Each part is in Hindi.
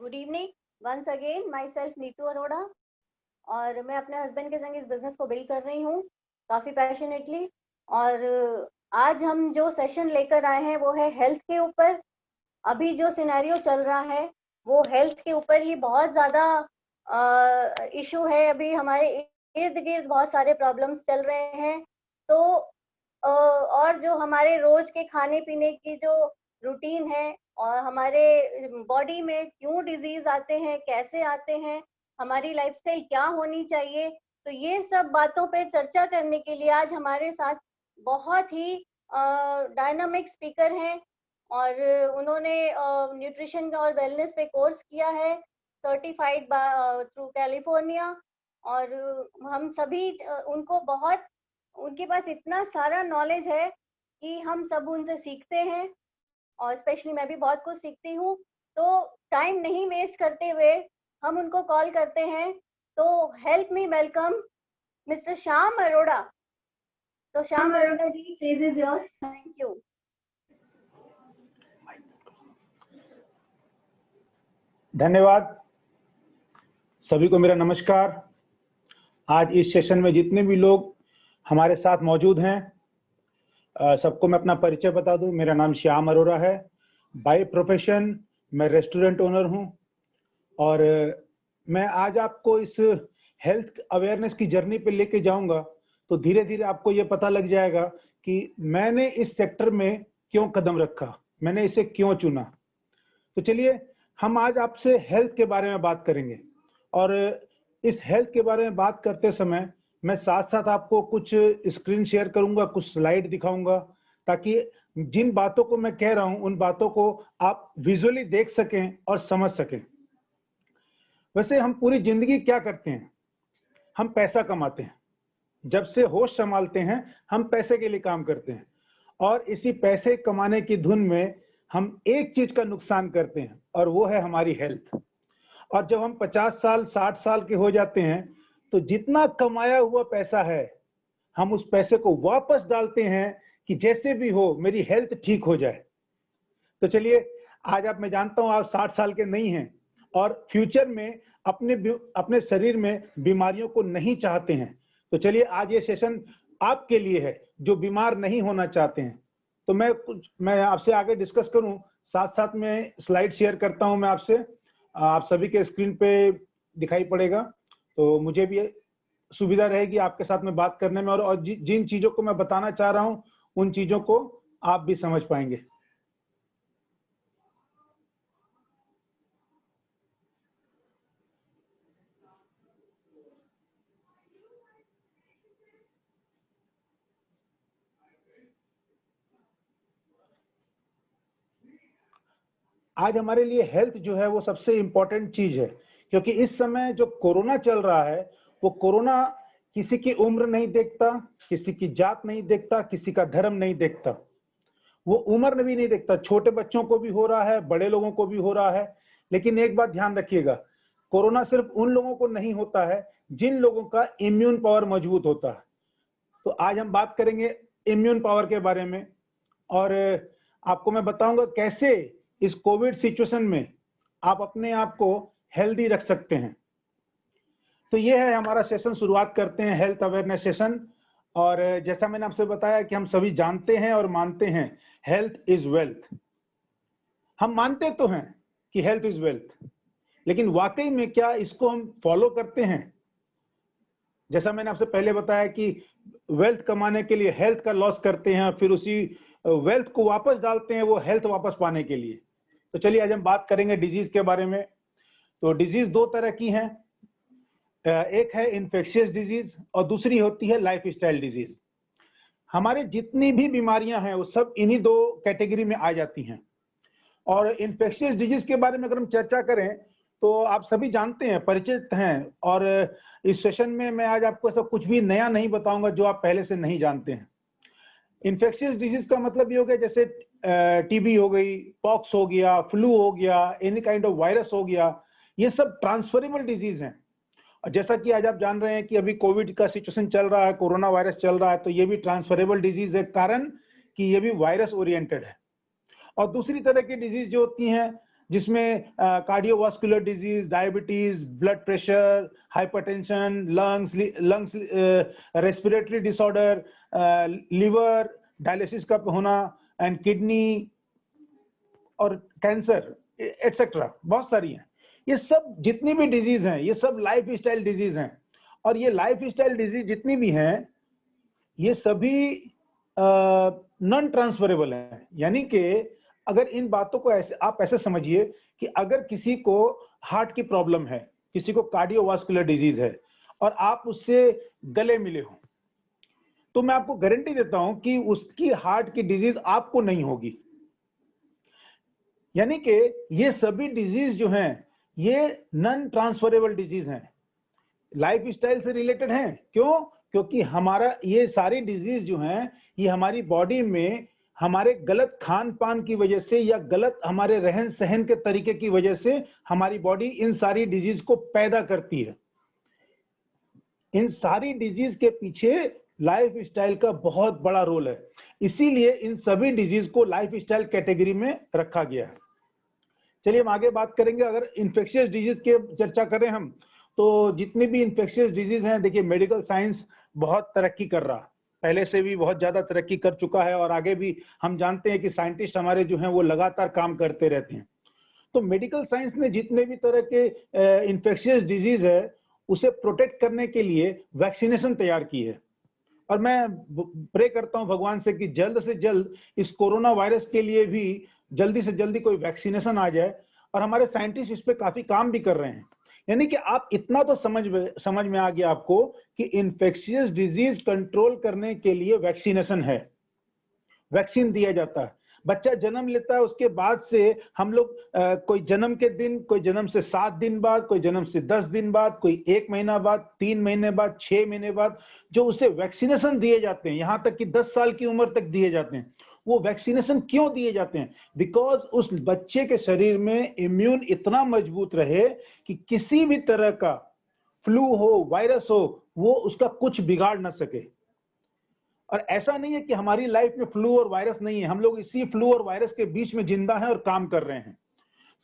Good evening once again myself Neetu Arora. और मैं अपने हस्बैंड के संग इस बिजनेस को बिल्ड कर रही हूँ काफ़ी पैशनेटली। और आज हम जो सेशन लेकर आए हैं वो है हेल्थ के ऊपर। अभी जो सिनेरियो चल रहा है वो हेल्थ के ऊपर ही बहुत ज़्यादा इशू है। अभी हमारे इर्द गिर्द बहुत सारे प्रॉब्लम्स चल रहे हैं। तो और जो हमारे रोज के खाने पीने की जो रूटीन है और हमारे बॉडी में क्यों डिजीज आते हैं, कैसे आते हैं, हमारी लाइफस्टाइल क्या होनी चाहिए, तो ये सब बातों पे चर्चा करने के लिए आज हमारे साथ बहुत ही डायनामिक स्पीकर हैं। और उन्होंने न्यूट्रिशन का और वेलनेस पे कोर्स किया है, सर्टिफाइड थ्रू कैलिफोर्निया। और हम सभी उनको बहुत, उनके पास इतना सारा नॉलेज है कि हम सब उनसे सीखते हैं और स्पेशली मैं भी बहुत कुछ सीखती हूँ। तो टाइम नहीं वेस्ट करते हुए हम उनको कॉल करते हैं। तो help me welcome mister Shyam Arora. तो Shyam Arora ji, stage is yours. Thank you. धन्यवाद। सभी को मेरा नमस्कार। आज इस सेशन में जितने भी लोग हमारे साथ मौजूद हैं, सबको मैं अपना परिचय बता दूं। मेरा नाम श्याम अरोड़ा है। बाय प्रोफेशन मैं रेस्टोरेंट ओनर हूं और मैं आज आपको इस हेल्थ अवेयरनेस की जर्नी पे लेके जाऊंगा। तो धीरे धीरे आपको ये पता लग जाएगा कि मैंने इस सेक्टर में क्यों कदम रखा, मैंने इसे क्यों चुना। तो चलिए हम आज आपसे हेल्थ के बारे में बात करेंगे और इस हेल्थ के बारे में बात करते समय मैं साथ साथ आपको कुछ स्क्रीन शेयर करूंगा, कुछ स्लाइड दिखाऊंगा, ताकि जिन बातों को मैं कह रहा हूं उन बातों को आप विजुअली देख सकें और समझ सकें। वैसे हम पूरी जिंदगी क्या करते हैं? हम पैसा कमाते हैं। जब से होश संभालते हैं हम पैसे के लिए काम करते हैं और इसी पैसे कमाने की धुन में हम एक चीज का नुकसान करते हैं और वो है हमारी हेल्थ। और जब हम 50 साल 60 साल के हो जाते हैं तो जितना कमाया हुआ पैसा है हम उस पैसे को वापस डालते हैं कि जैसे भी हो मेरी हेल्थ ठीक हो जाए। तो चलिए आज मैं जानता हूं आप 60 साल के नहीं हैं और फ्यूचर में अपने शरीर में बीमारियों को नहीं चाहते हैं। तो चलिए आज ये सेशन आपके लिए है जो बीमार नहीं होना चाहते हैं। तो मैं आपसे आगे डिस्कस करूं, साथ साथ में स्लाइड शेयर करता हूं मैं आपसे। आप सभी के स्क्रीन पे दिखाई पड़ेगा तो मुझे भी सुविधा रहेगी आपके साथ में बात करने में और जिन चीजों को मैं बताना चाह रहा हूं उन चीजों को आप भी समझ पाएंगे। आज हमारे लिए हेल्थ जो है वो सबसे इंपॉर्टेंट चीज है, क्योंकि इस समय जो कोरोना चल रहा है वो कोरोना किसी की उम्र नहीं देखता, किसी की जात नहीं देखता, किसी का धर्म नहीं देखता, वो उम्र भी नहीं देखता। छोटे बच्चों को भी हो रहा है, बड़े लोगों को भी हो रहा है। लेकिन एक बात ध्यान रखिएगा, कोरोना सिर्फ उन लोगों को नहीं होता है जिन लोगों का इम्यून पावर मजबूत होता है। तो आज हम बात करेंगे इम्यून पावर के बारे में और आपको मैं बताऊंगा कैसे इस कोविड सिचुएशन में आप अपने आप को हेल्दी रख सकते हैं। तो ये है हमारा सेशन। शुरुआत करते हैं हेल्थ अवेयरनेस सेशन। और जैसा मैंने आपसे बताया कि हम सभी जानते हैं और मानते हैं हेल्थ इज वेल्थ। हम मानते तो हैं कि हेल्थ इज वेल्थ, लेकिन वाकई में क्या इसको हम फॉलो करते हैं? जैसा मैंने आपसे पहले बताया कि वेल्थ कमाने के लिए हेल्थ का लॉस करते हैं, फिर उसी वेल्थ को वापस डालते हैं वो हेल्थ वापस पाने के लिए। तो चलिए आज हम बात करेंगे डिजीज के बारे में। तो डिजीज दो तरह की हैं, एक है इन्फेक्शियस डिजीज और दूसरी होती है लाइफस्टाइल डिजीज। हमारे जितनी भी बीमारियां हैं वो सब इन्हीं दो कैटेगरी में आ जाती हैं। और इन्फेक्शियस डिजीज के बारे में अगर हम चर्चा करें तो आप सभी जानते हैं, परिचित हैं। और इस सेशन में मैं आज आपको ऐसा कुछ भी नया नहीं बताऊंगा जो आप पहले से नहीं जानते हैं। इन्फेक्शियस डिजीज का मतलब ये हो गया जैसे टीबी हो गई, पॉक्स हो गया, फ्लू हो गया, एनी काइंड ऑफ वायरस हो गया, ये सब ट्रांसफरेबल डिजीज हैं। और जैसा कि आज आप जान रहे हैं कि अभी कोविड का सिचुएशन चल रहा है, कोरोना वायरस चल रहा है, तो ये भी ट्रांसफरेबल डिजीज है, कारण कि ये भी वायरस ओरिएंटेड है। और दूसरी तरह की डिजीज जो होती हैं जिसमें cardiovascular disease, diabetes, blood pressure, hypertension, lungs respiratory disorder, liver dialysis का होना एंड किडनी और कैंसर एटसेट्रा, बहुत सारी हैं। ये सब जितनी भी डिजीज हैं ये सब लाइफ स्टाइल डिजीज हैं, और ये लाइफ स्टाइल डिजीज जितनी भी हैं ये सभी नॉन ट्रांसफरेबल है। यानी कि अगर इन बातों को ऐसे आप ऐसे समझिए कि अगर किसी को हार्ट की प्रॉब्लम है, किसी को कार्डियोवास्कुलर डिजीज है और आप उससे गले मिले हो, तो मैं आपको गारंटी देता हूं कि उसकी हार्ट की डिजीज आपको नहीं होगी। यानी कि ये सभी डिजीज जो हैं ये नॉन ट्रांसफरेबल डिजीज हैं, लाइफ स्टाइल से रिलेटेड हैं। क्यों? क्योंकि हमारा ये सारी डिजीज जो हैं ये हमारी बॉडी में हमारे गलत खान पान की वजह से या गलत हमारे रहन सहन के तरीके की वजह से हमारी बॉडी इन सारी डिजीज को पैदा करती है। इन सारी डिजीज के पीछे लाइफ स्टाइल का बहुत बड़ा रोल है, इसीलिए इन सभी डिजीज को लाइफ स्टाइल कैटेगरी में रखा गया है। चलिए हम आगे बात करेंगे। अगर इंफेक्शियस डिजीज की चर्चा करें हम, तो जितनी भी इंफेक्शियस डिजीज हैं, देखिए मेडिकल साइंस बहुत तरक्की कर रहा, पहले से भी बहुत ज्यादा तरक्की कर चुका है और आगे भी हम जानते हैं कि साइंटिस्ट हमारे जो हैं वो लगातार काम करते रहते हैं। तो मेडिकल साइंस ने जितने भी तरह के इंफेक्शियस डिजीज है उसे प्रोटेक्ट करने के लिए वैक्सीनेशन तैयार की है, और मैं प्रे करता हूं भगवान से कि जल्द से जल्द इस कोरोना वायरस के लिए भी जल्दी से जल्दी कोई वैक्सीनेशन आ जाए, और हमारे साइंटिस्ट इस पे काफी काम भी कर रहे हैं। यानी कि आप इतना तो समझ में आ गया आपको कि इंफेक्शियस डिजीज कंट्रोल करने के लिए वैक्सीनेशन है, वैक्सीन दिया जाता है। बच्चा जन्म लेता है उसके बाद से हम लोग कोई जन्म के दिन, कोई जन्म से 7 दिन बाद, कोई जन्म से 10 दिन बाद, कोई 1 महीना बाद, 3 महीने बाद, 6 महीने बाद जो उसे वैक्सीनेशन दिए जाते हैं, यहां तक कि 10 साल की उम्र तक दिए जाते हैं। वो वैक्सीनेशन क्यों दिए जाते हैं? बिकॉज उस बच्चे के शरीर में इम्यून इतना मजबूत रहे कि किसी भी तरह का फ्लू हो, वायरस हो, वो उसका कुछ बिगाड़ ना सके। और ऐसा नहीं है कि हमारी लाइफ में फ्लू और वायरस नहीं है, हम लोग इसी फ्लू और वायरस के बीच में जिंदा हैं और काम कर रहे हैं।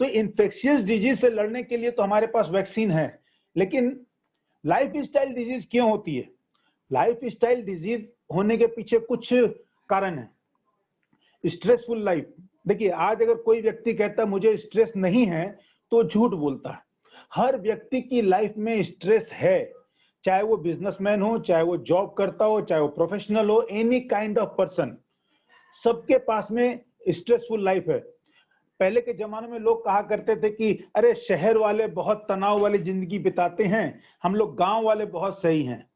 तो इन्फेक्शियस डिजीज से लड़ने के लिए तो हमारे पास वैक्सीन है, लेकिन लाइफ स्टाइल डिजीज क्यों होती है? लाइफ स्टाइल डिजीज होने के पीछे कुछ कारण है। स्ट्रेसफुल लाइफ, देखिए आज अगर कोई व्यक्ति कहता है मुझे स्ट्रेस नहीं है तो झूठ बोलता है। हर व्यक्ति की लाइफ में स्ट्रेस है, चाहे वो बिजनेसमैन हो, चाहे वो जॉब करता हो, चाहे वो प्रोफेशनल हो, एनी काइंड ऑफ पर्सन, सबके पास में स्ट्रेसफुल लाइफ है। पहले के जमाने में लोग कहा करते थे कि अरे शहर वाले बहुत तनाव वाली जिंदगी बिताते हैं, हम लोग गांव वाले बहुत सही हैं।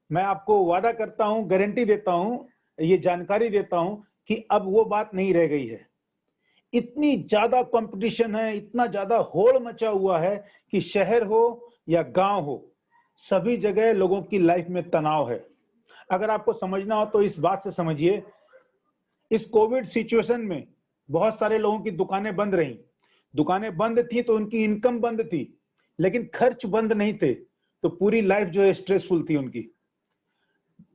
मैं आपको वादा करता हूं, गारंटी देता हूं, ये जानकारी देता हूं कि अब वो बात नहीं रह गई है। इतनी ज्यादा कंपटीशन है, इतना ज्यादा होड़ मचा हुआ है कि शहर हो या गांव हो, सभी जगह लोगों की लाइफ में तनाव है। अगर आपको समझना हो तो इस बात से समझिए, इस कोविड सिचुएशन में बहुत सारे लोगों की दुकानें बंद रहीं। दुकानें बंद थी तो उनकी इनकम बंद थी, लेकिन खर्च बंद नहीं थे, तो पूरी लाइफ जो है स्ट्रेसफुल थी उनकी।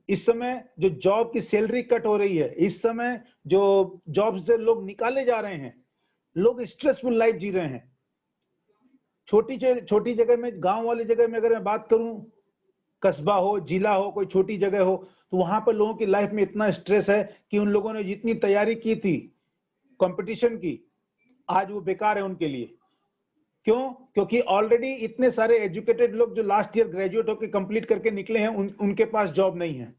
इस समय जो जॉब की सैलरी कट हो रही है, इस समय जो जॉब से लोग निकाले जा रहे हैं, लोग स्ट्रेसफुल लाइफ जी रहे हैं। छोटी जगह में, गांव वाली जगह में अगर मैं बात करूं, कस्बा हो, जिला हो, कोई छोटी जगह हो, तो वहां पर लोगों की लाइफ में इतना स्ट्रेस है कि उन लोगों ने जितनी तैयारी की थी कंपटीशन की, आज वो बेकार है उनके लिए। क्यों? क्योंकि ऑलरेडी इतने सारे एजुकेटेड लोग जो लास्ट ईयर ग्रेजुएट होकर कंप्लीट करके निकले हैं, उनके पास जॉब नहीं है।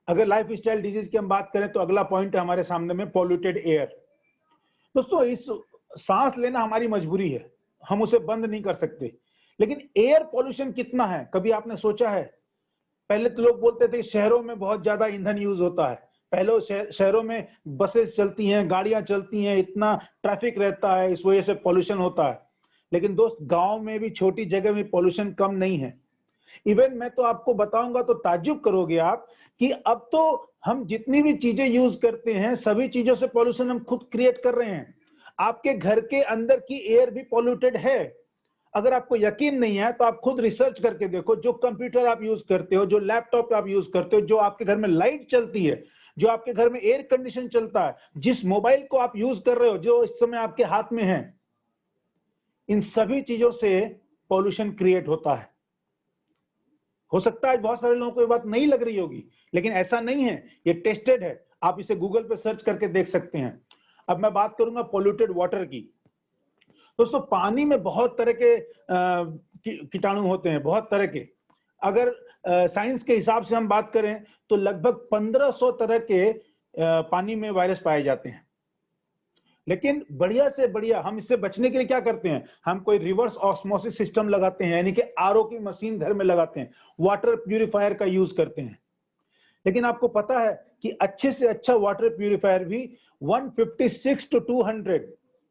अगर लाइफ स्टाइल डिजीज की हम बात करें तो अगला पॉइंट है हमारे सामने में पॉल्यूटेड एयर। दोस्तों, इस सांस लेना हमारी मजबूरी है, हम उसे बंद नहीं कर सकते, लेकिन एयर पॉल्यूशन कितना है कभी आपने सोचा है? पहले तो लोग बोलते थे शहरों में बहुत ज्यादा ईंधन यूज होता है, पहले शहरों में बसेस चलती हैं, गाड़ियां चलती हैं, इतना ट्रैफिक रहता है, इस वजह से पॉल्यूशन होता है। लेकिन दोस्त, गांव में भी छोटी जगह में पॉल्यूशन कम नहीं है। इवन मैं तो आपको बताऊंगा तो ताज्जुब करोगे आप कि अब तो हम जितनी भी चीजें यूज करते हैं, सभी चीजों से पॉल्यूशन हम खुद क्रिएट कर रहे हैं। आपके घर के अंदर की एयर भी पॉल्यूटेड है। अगर आपको यकीन नहीं है तो आप खुद रिसर्च करके देखो, जो कंप्यूटर आप यूज करते हो, जो लैपटॉप आप यूज करते हो, जो आपके घर में लाइट चलती है, जो आपके घर में एयर कंडीशन चलता है, जिस मोबाइल को आप यूज कर रहे हो, जो इस समय आपके हाथ में है, इन सभी चीजों से पॉल्यूशन क्रिएट होता है। हो सकता है बहुत सारे लोगों को ये बात नहीं लग रही होगी, लेकिन ऐसा नहीं है, ये टेस्टेड है। आप इसे गूगल पे सर्च करके देख सकते हैं। अब मैं बात करूंगा पॉल्यूटेड वाटर की। दोस्तों, पानी में बहुत तरह के कीटाणु होते हैं, बहुत तरह के। अगर साइंस के हिसाब से हम बात करें तो लगभग 1500 तरह के पानी में वायरस पाए जाते हैं। लेकिन बढ़िया से बढ़िया हम इससे बचने के लिए क्या करते हैं, हम कोई रिवर्स ऑस्मोसिस सिस्टम लगाते हैं, यानी कि आरओ की मशीन घर में लगाते हैं, वाटर प्यूरिफायर का यूज करते हैं। लेकिन आपको पता है कि अच्छे से अच्छा वाटर प्यूरिफायर भी 156 to 200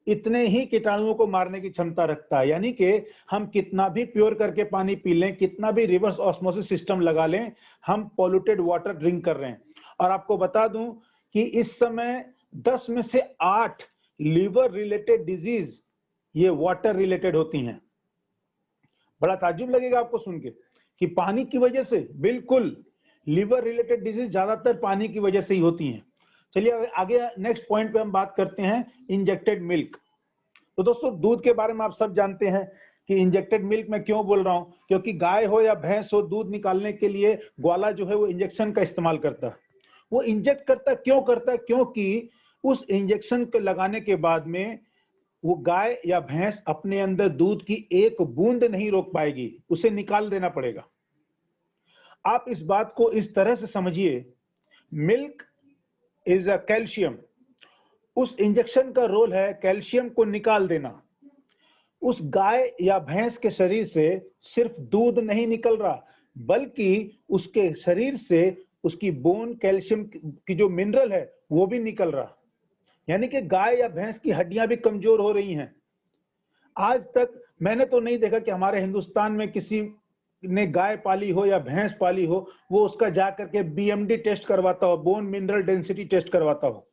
इतने ही कीटाणुओं को मारने की क्षमता रखता है। यानी कि हम कितना भी प्योर करके पानी पी लें, कितना भी रिवर्स ऑस्मोसिस सिस्टम लगा लें, हम पॉल्यूटेड वाटर ड्रिंक कर रहे हैं। और आपको बता दूं कि इस समय 10 में से 8 लीवर रिलेटेड डिजीज ये वाटर रिलेटेड होती हैं। बड़ा ताज्जुब लगेगा आपको सुन के कि पानी की वजह से, बिल्कुल, लीवर रिलेटेड डिजीज ज्यादातर पानी की वजह से ही होती हैं। चलिए आगे नेक्स्ट पॉइंट पे हम बात करते हैं, इंजेक्टेड मिल्क। तो दोस्तों, दूध के बारे में आप सब जानते हैं कि इंजेक्टेड मिल्क मैं क्यों बोल रहा हूं, क्योंकि गाय हो या भैंस हो, दूध निकालने के लिए ग्वाला जो है वो इंजेक्शन का इस्तेमाल करता है। वो इंजेक्ट करता क्यों करता है, क्योंकि उस इंजेक्शन को लगाने के बाद में वो गाय या भैंस अपने अंदर दूध की एक बूंद नहीं रोक पाएगी, उसे निकाल देना पड़ेगा। आप इस बात को इस तरह से समझिए, मिल्क इज अ कैल्शियम। उस इंजेक्शन का रोल है कैल्शियम को निकाल देना। उस गाय या भैंस के शरीर से सिर्फ दूध नहीं निकल रहा, बल्कि उसके शरीर से उसकी बोन, कैल्शियम की जो मिनरल है वो भी निकल रहा। यानी कि गाय या भैंस की हड्डियां भी कमजोर हो रही हैं। आज तक मैंने तो नहीं देखा कि हमारे हिंदुस्तान में किसी ने गाय पाली हो या भैंस पाली हो, वो उसका जाकर के बीएमडी टेस्ट करवाता हो, बोन मिनरल डेंसिटी टेस्ट करवाता हो।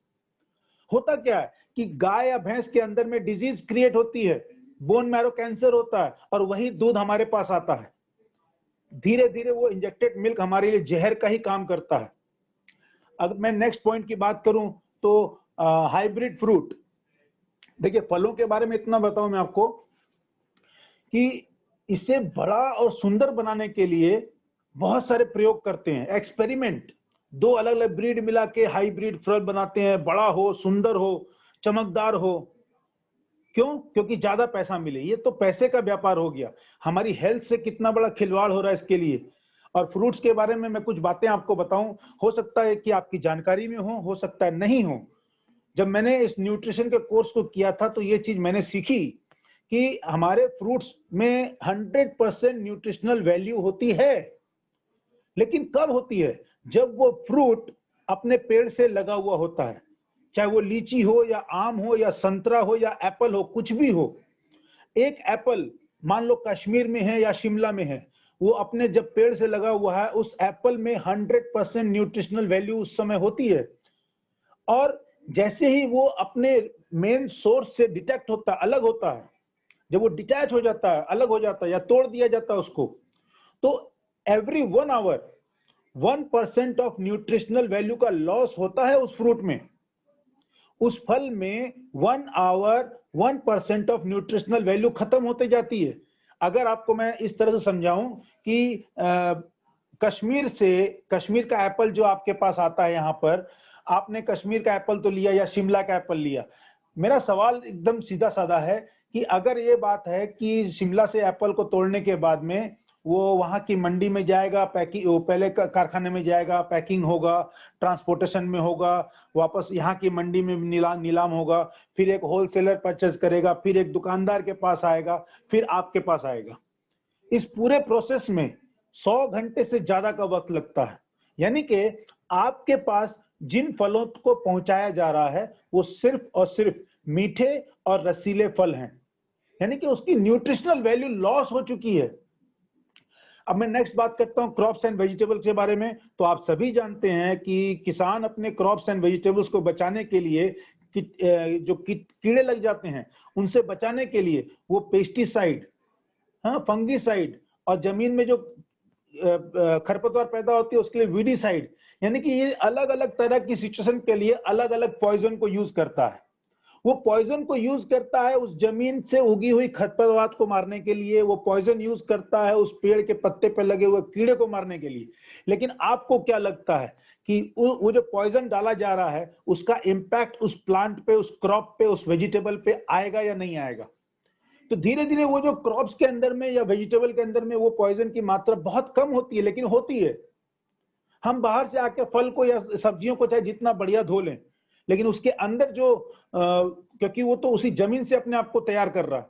होता क्या है कि गाय या भैंस के अंदर में डिजीज क्रिएट होती है, बोन मैरो कैंसर होता है, और वही दूध हमारे पास आता है। धीरे धीरे वो इंजेक्टेड मिल्क हमारे लिए जहर का ही काम करता है। अगर मैं नेक्स्ट पॉइंट की बात करूं तो हाइब्रिड फ्रूट। देखिए, फलों के बारे में इतना बताऊं मैं आपको कि इसे बड़ा और सुंदर बनाने के लिए बहुत सारे प्रयोग करते हैं, एक्सपेरिमेंट। दो अलग अलग ब्रीड मिला के हाइब्रिड फल बनाते हैं, बड़ा हो, सुंदर हो, चमकदार हो। क्यों? क्योंकि ज्यादा पैसा मिले। ये तो पैसे का व्यापार हो गया। हमारी हेल्थ से कितना बड़ा खिलवाड़ हो रहा है इसके लिए। और फ्रूट्स के बारे में मैं कुछ बातें आपको बताऊं, हो सकता है कि आपकी जानकारी में हो सकता है नहीं हो। जब मैंने इस न्यूट्रिशन के कोर्स को किया था तो ये चीज मैंने सीखी कि हमारे फ्रूट्स में 100% न्यूट्रिशनल वैल्यू होती है। लेकिन कब होती है? जब वो फ्रूट अपने पेड़ से लगा हुआ होता है, चाहे वो लीची हो या आम हो या संतरा हो या एप्पल हो, कुछ भी हो। एक एप्पल मान लो कश्मीर में है या शिमला में है, वो अपने जब पेड़ से लगा हुआ है, उस एप्पल में 100% न्यूट्रिशनल वैल्यू उस समय होती है। और जैसे ही वो अपने मेन सोर्स से डिटेक्ट होता, अलग होता है, जब वो डिटैच हो जाता है, अलग हो जाता है या तोड़ दिया जाता है उसको, तो every 1 hour 1% of nutritional value का लॉस होता है उस फ्रूट में। उस फल में 1 आवर 1% ऑफ न्यूट्रिशनल वैल्यू खत्म होते जाती है। अगर आपको मैं इस तरह से समझाऊं कि कश्मीर का एप्पल जो आपके पास आता है, यहाँ पर आपने कश्मीर का एप्पल तो लिया या शिमला का एप्पल लिया। मेरा सवाल एकदम सीधा साधा है कि अगर ये बात है कि शिमला से एप्पल को तोड़ने के बाद में वो वहां की मंडी में जाएगा, पैकिंग पहले कारखाने में जाएगा, पैकिंग होगा, ट्रांसपोर्टेशन में होगा, वापस यहाँ की मंडी में नीलाम होगा, फिर एक होलसेलर परचेज करेगा, फिर एक दुकानदार के पास आएगा, फिर आपके पास आएगा। इस पूरे प्रोसेस में 100 घंटे से ज्यादा का वक्त लगता है। यानी कि आपके पास जिन फलों को पहुंचाया जा रहा है वो सिर्फ और सिर्फ मीठे और रसीले फल हैं। यानी कि उसकी न्यूट्रिशनल वैल्यू लॉस हो चुकी है। अब मैं नेक्स्ट बात करता हूं क्रॉप्स एंड वेजिटेबल्स के बारे में। तो आप सभी जानते हैं कि किसान अपने क्रॉप्स एंड वेजिटेबल्स को बचाने के लिए जो कीड़े लग जाते हैं उनसे बचाने के लिए वो पेस्टिसाइड, फंगीसाइड, और जमीन में जो खरपतवार पैदा होती है उसके लिए वीडीसाइड, यानी कि ये अलग अलग तरह की सिचुएशन के लिए अलग अलग पॉइजन को यूज करता है। वो पॉइजन को यूज करता है उस जमीन से उगी हुई खरपतवार को मारने के लिए, वो पॉइजन यूज करता है उस पेड़ के पत्ते पर लगे हुए कीड़े को मारने के लिए। लेकिन आपको क्या लगता है कि वो जो पॉइजन डाला जा रहा है उसका इंपैक्ट उस प्लांट पे, उस क्रॉप पे, उस वेजिटेबल पे आएगा या नहीं आएगा? तो धीरे धीरे वो जो क्रॉप्स के अंदर में या वेजिटेबल के अंदर में वो पॉइजन की मात्रा बहुत कम होती है, लेकिन होती है। हम बाहर से आके फल को या सब्जियों को चाहे जितना बढ़िया धो लें, लेकिन उसके अंदर जो क्योंकि वो तो उसी जमीन से अपने आप को तैयार कर रहा है,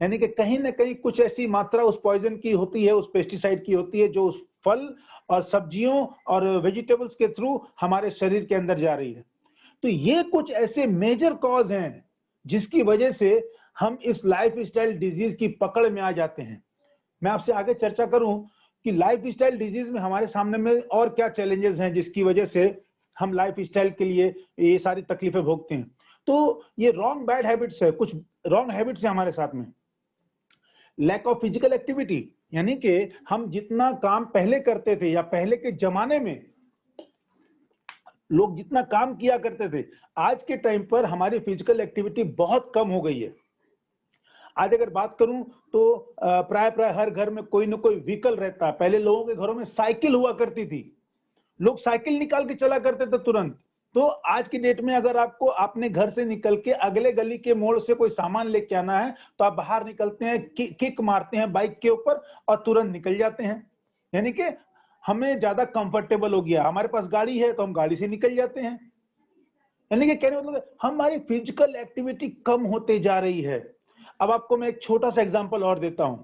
यानी कि कहीं ना कहीं कुछ ऐसी मात्रा उस पॉइजन की होती है, उस पेस्टिसाइड की होती है, जो उस फल और सब्जियों और वेजिटेबल्स के थ्रू हमारे शरीर के अंदर जा रही है। तो ये कुछ ऐसे मेजर कॉज हैं जिसकी वजह से हम इस लाइफ स्टाइल डिजीज की पकड़ में आ जाते हैं। मैं आपसे आगे चर्चा करूं कि लाइफ स्टाइल डिजीज में हमारे सामने में और क्या चैलेंजेस हैं जिसकी वजह से हम लाइफ स्टाइल के लिए ये सारी तकलीफें भोगते हैं। तो ये रॉन्ग बैड हैबिट्स है, कुछ रॉन्ग हैबिट्स है हमारे साथ में। लैक ऑफ फिजिकल एक्टिविटी, यानी कि हम जितना काम पहले करते थे या पहले के जमाने में लोग जितना काम किया करते थे, आज के टाइम पर हमारी फिजिकल एक्टिविटी बहुत कम हो गई है। आज अगर बात करूं तो प्राय हर घर में कोई ना कोई व्हीकल रहता है। पहले लोगों के घरों में साइकिल हुआ करती थी, लोग साइकिल निकाल के चला करते थे तुरंत। तो आज की डेट में अगर आपको अपने घर से निकल के अगले गली के मोड़ से कोई सामान लेके आना है तो आप बाहर निकलते हैं, किक मारते हैं बाइक के ऊपर और तुरंत निकल जाते हैं। यानी कि हमें ज्यादा कंफर्टेबल हो गया, हमारे पास गाड़ी है तो हम गाड़ी से निकल जाते हैं। यानी कि कहने मतलब हमारी फिजिकल एक्टिविटी कम होते जा रही है। अब आपको मैं एक छोटा सा एग्जांपल और देता हूं।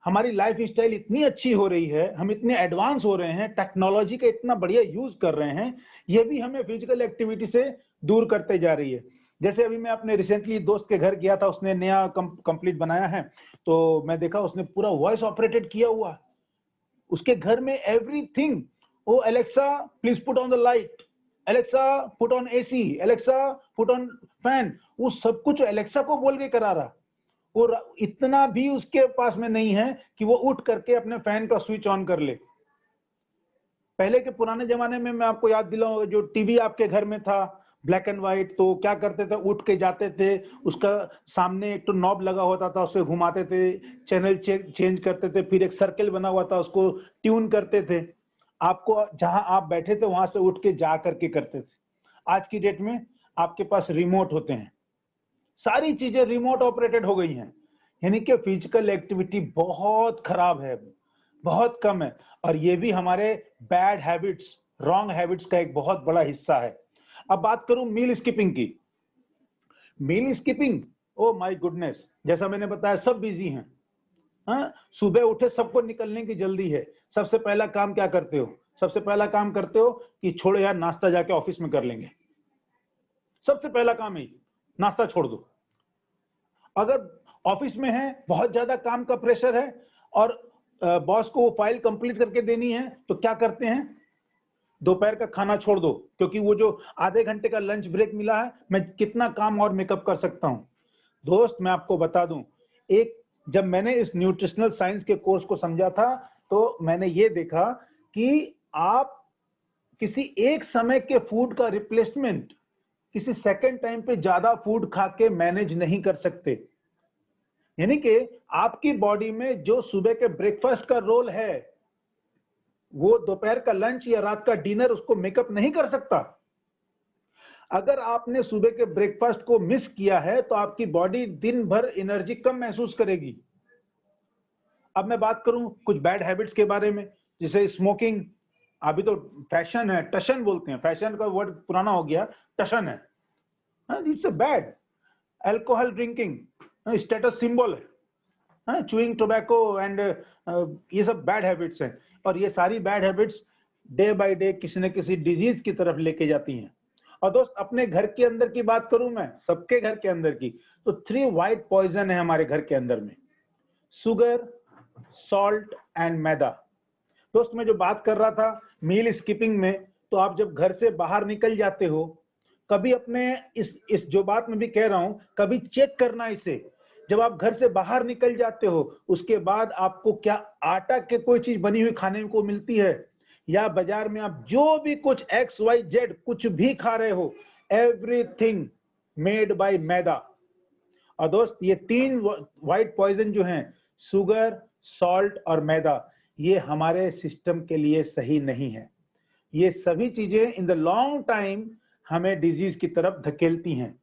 हमारी लाइफ स्टाइल इतनी अच्छी हो रही है, हम इतने एडवांस हो रहे हैं, टेक्नोलॉजी का इतना बढ़िया यूज कर रहे हैं, ये भी हमें फिजिकल एक्टिविटी से दूर करते जा रही है। जैसे अभी मैं अपने रिसेंटली दोस्त के घर गया था, उसने नया कंप्लीट बनाया है, तो मैं देखा उसने पूरा वॉइस ऑपरेटेड किया हुआ। उसके घर में everything, oh Alexa please put on the light, Alexa put on AC, Alexa put on fan, वो सब कुछ एलेक्सा को बोल के करा रहा। और इतना भी उसके पास में नहीं है कि वो उठ करके अपने फैन का स्विच ऑन कर ले। पहले के पुराने जमाने में मैं आपको याद दिलाऊं, जो टीवी आपके घर में था ब्लैक एंड व्हाइट, तो क्या करते थे, उठ के जाते थे, उसका सामने एक तो नॉब लगा होता था, उसे घुमाते थे, चैनल चेंज करते थे, फिर एक सर्कल बना हुआ था, उसको ट्यून करते थे। आपको जहां आप बैठे थे वहां से उठ के जा करके करते थे। आज की डेट में आपके पास रिमोट होते हैं, सारी चीजें रिमोट ऑपरेटेड हो गई हैं। यानी कि फिजिकल एक्टिविटी बहुत खराब है, बहुत कम है, और ये भी हमारे बैड हैबिट्स, रॉन्ग हैबिट्स का एक बहुत बड़ा हिस्सा है। अब बात करूं मील स्किपिंग की। मील स्किपिंग, ओ माय गुडनेस, जैसा मैंने बताया सब बिजी हैं। हाँ, सुबह उठे सबको निकलने की जल्दी है, सबसे पहला काम क्या करते हो? सबसे पहला काम करते हो कि छोड़ो यार, नाश्ता जाके ऑफिस में कर लेंगे। सबसे पहला काम ही नाश्ता छोड़ दो। अगर ऑफिस में है, बहुत ज्यादा काम का प्रेशर है और बॉस को वो फाइल कंप्लीट करके देनी है, तो क्या करते हैं? दोपहर का खाना छोड़ दो, क्योंकि वो जो आधे घंटे का लंच ब्रेक मिला है, मैं कितना काम और मेकअप कर सकता हूं। दोस्त मैं आपको बता दूं, एक जब मैंने इस न्यूट्रिशनल साइंस के कोर्स को समझा था, तो मैंने ये देखा कि आप किसी एक समय के फूड का रिप्लेसमेंट किसी सेकंड टाइम पे ज्यादा फूड खा के मैनेज नहीं कर सकते। यानी कि आपकी बॉडी में जो सुबह के ब्रेकफास्ट का रोल है, वो दोपहर का लंच या रात का डिनर उसको मेकअप नहीं कर सकता। अगर आपने सुबह के ब्रेकफास्ट को मिस किया है तो आपकी बॉडी दिन भर एनर्जी कम महसूस करेगी। अब मैं बात करूं कुछ बैड हैबिट्स के बारे में, जैसे स्मोकिंग। अभी तो फैशन है, टशन बोलते हैं, फैशन का वर्ड पुराना हो गया, टशन है, it's a bad. Alcohol drinking status symbol है, चूइंग टोबैको एंड ये सब बैड हैबिट्स हैं। और ये सारी bad habits day by day किसी न किसी डिजीज की तरफ लेके जाती हैं। और दोस्त अपने घर के अंदर की बात करूं मैं, सबके घर के अंदर की, तो 3 व्हाइट पॉइजन है हमारे घर के अंदर में, शुगर, सॉल्ट एंड मैदा। दोस्त मैं जो बात कर रहा था मील स्किपिंग में, तो आप जब घर से बाहर निकल जाते हो, कभी अपने इस जो बात मैं भी कह रहा हूं, कभी चेक करना इसे। जब आप घर से बाहर निकल जाते हो, उसके बाद आपको क्या आटा के कोई चीज बनी हुई खाने को मिलती है, या बाजार में आप जो भी कुछ XYZ कुछ भी खा रहे हो, एवरीथिंग मेड बाय मैदा। और दोस्त, ये 3 व्हाइट पॉइजन जो हैं, शुगर, सॉल्ट और मैदा, ये हमारे सिस्टम के लिए सही नहीं है। ये सभी चीजें इन द लॉन्ग टाइम हमें डिजीज की तरफ धकेलती हैं।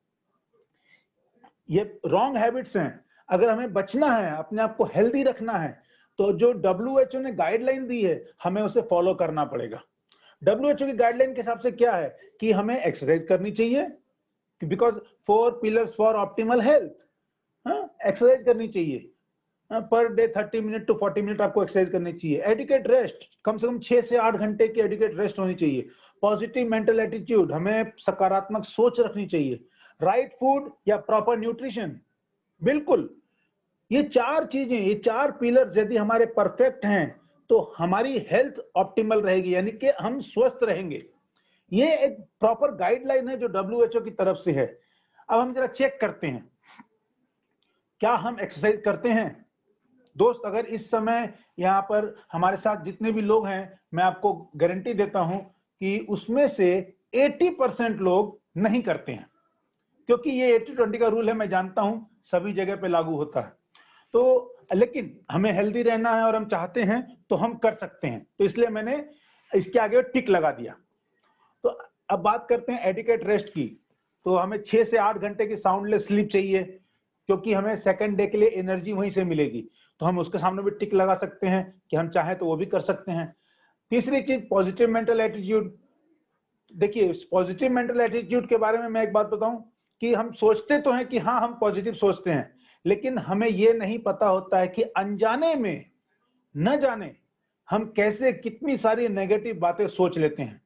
ये रॉन्ग हैबिट्स हैं। अगर हमें बचना है, अपने आप को हेल्दी रखना है, तो जो WHO ने गाइडलाइन दी है, हमें उसे फॉलो करना पड़ेगा। WHO की गाइडलाइन के हिसाब से क्या है कि हमें एक्सरसाइज करनी चाहिए, because 4 pillars for optimal health. Exercise करनी चाहिए, per day 30 minute to 40 minute आपको एक्सरसाइज करनी चाहिए। एडिकेट रेस्ट, कम से कम 6 से 8 घंटे की एडिकेट रेस्ट होनी चाहिए। पॉजिटिव मेंटल एटीट्यूड, हमें सकारात्मक सोच रखनी चाहिए। राइट फूड या प्रॉपर न्यूट्रिशन, बिल्कुल। ये 4 चीजें, ये 4 पिलर्स यदि हमारे परफेक्ट हैं, तो हमारी हेल्थ ऑप्टिमल रहेगी, यानी कि हम स्वस्थ रहेंगे। ये एक प्रॉपर गाइडलाइन है जो WHO की तरफ से है। अब हम जरा चेक करते हैं, क्या हम एक्सरसाइज करते हैं? दोस्त, अगर इस समय यहाँ पर हमारे साथ जितने भी लोग हैं, मैं आपको गारंटी देता हूं कि उसमें से 80% लोग नहीं करते हैं, क्योंकि ये 80-20 का रूल है, मैं जानता हूं सभी जगह पे लागू होता है। तो लेकिन हमें हेल्दी रहना है और हम चाहते हैं तो हम कर सकते हैं, तो इसलिए मैंने इसके आगे टिक लगा दिया। तो अब बात करते हैं एडिकेट रेस्ट की। तो हमें 6 से 8 घंटे की साउंडलेस स्लीप चाहिए, क्योंकि हमें सेकंड डे के लिए एनर्जी वहीं से मिलेगी। तो हम उसके सामने भी टिक लगा सकते हैं कि हम चाहें तो वो भी कर सकते हैं। तीसरी चीज, पॉजिटिव मेंटल एटीट्यूड। देखिए, पॉजिटिव मेंटल एटीट्यूड के बारे में मैं एक बात बताऊं कि हम सोचते तो हैं कि हाँ, हम पॉजिटिव सोचते हैं, लेकिन हमें ये नहीं पता होता है कि अनजाने में, न जाने, हम कैसे कितनी सारी नेगेटिव बातें सोच लेते हैं।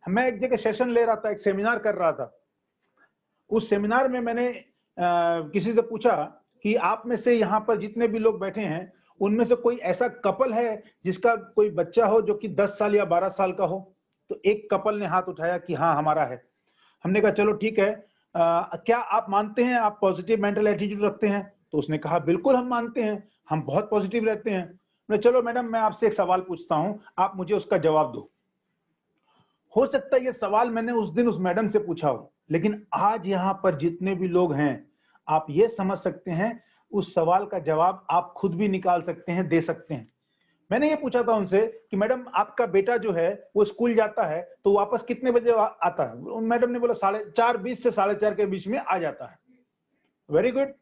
मैं एक जगह सेशन ले रहा था, एक सेमिनार कर रहा था। उस सेमिनार में मैंने किसी से पूछा कि आप में से यहाँ पर जितने भी लोग बैठे हैं, उनमें से कोई ऐसा कपल है जिसका कोई बच्चा हो जो कि 10 साल या 12 साल का हो? तो एक कपल ने हाथ उठाया कि हाँ, हमारा है। हमने कहा चलो ठीक है, क्या आप मानते हैं आप पॉजिटिव मेंटल एटीट्यूड रखते हैं? तो उसने कहा बिल्कुल हम मानते हैं, हम बहुत पॉजिटिव रहते हैं। मैं, चलो मैडम, मैं आपसे एक सवाल पूछता हूं, आप मुझे उसका जवाब दो। हो सकता है ये सवाल मैंने उस दिन उस मैडम से पूछा हो, लेकिन आज यहाँ पर जितने भी लोग हैं, आप ये समझ सकते हैं उस सवाल का जवाब आप खुद भी निकाल सकते हैं, दे सकते हैं। मैंने ये पूछा था उनसे कि मैडम, आपका बेटा जो है वो स्कूल जाता है तो वापस कितने बजे आता है? मैडम ने बोला 4:20 से 4:30 के बीच में आ जाता है। Very good.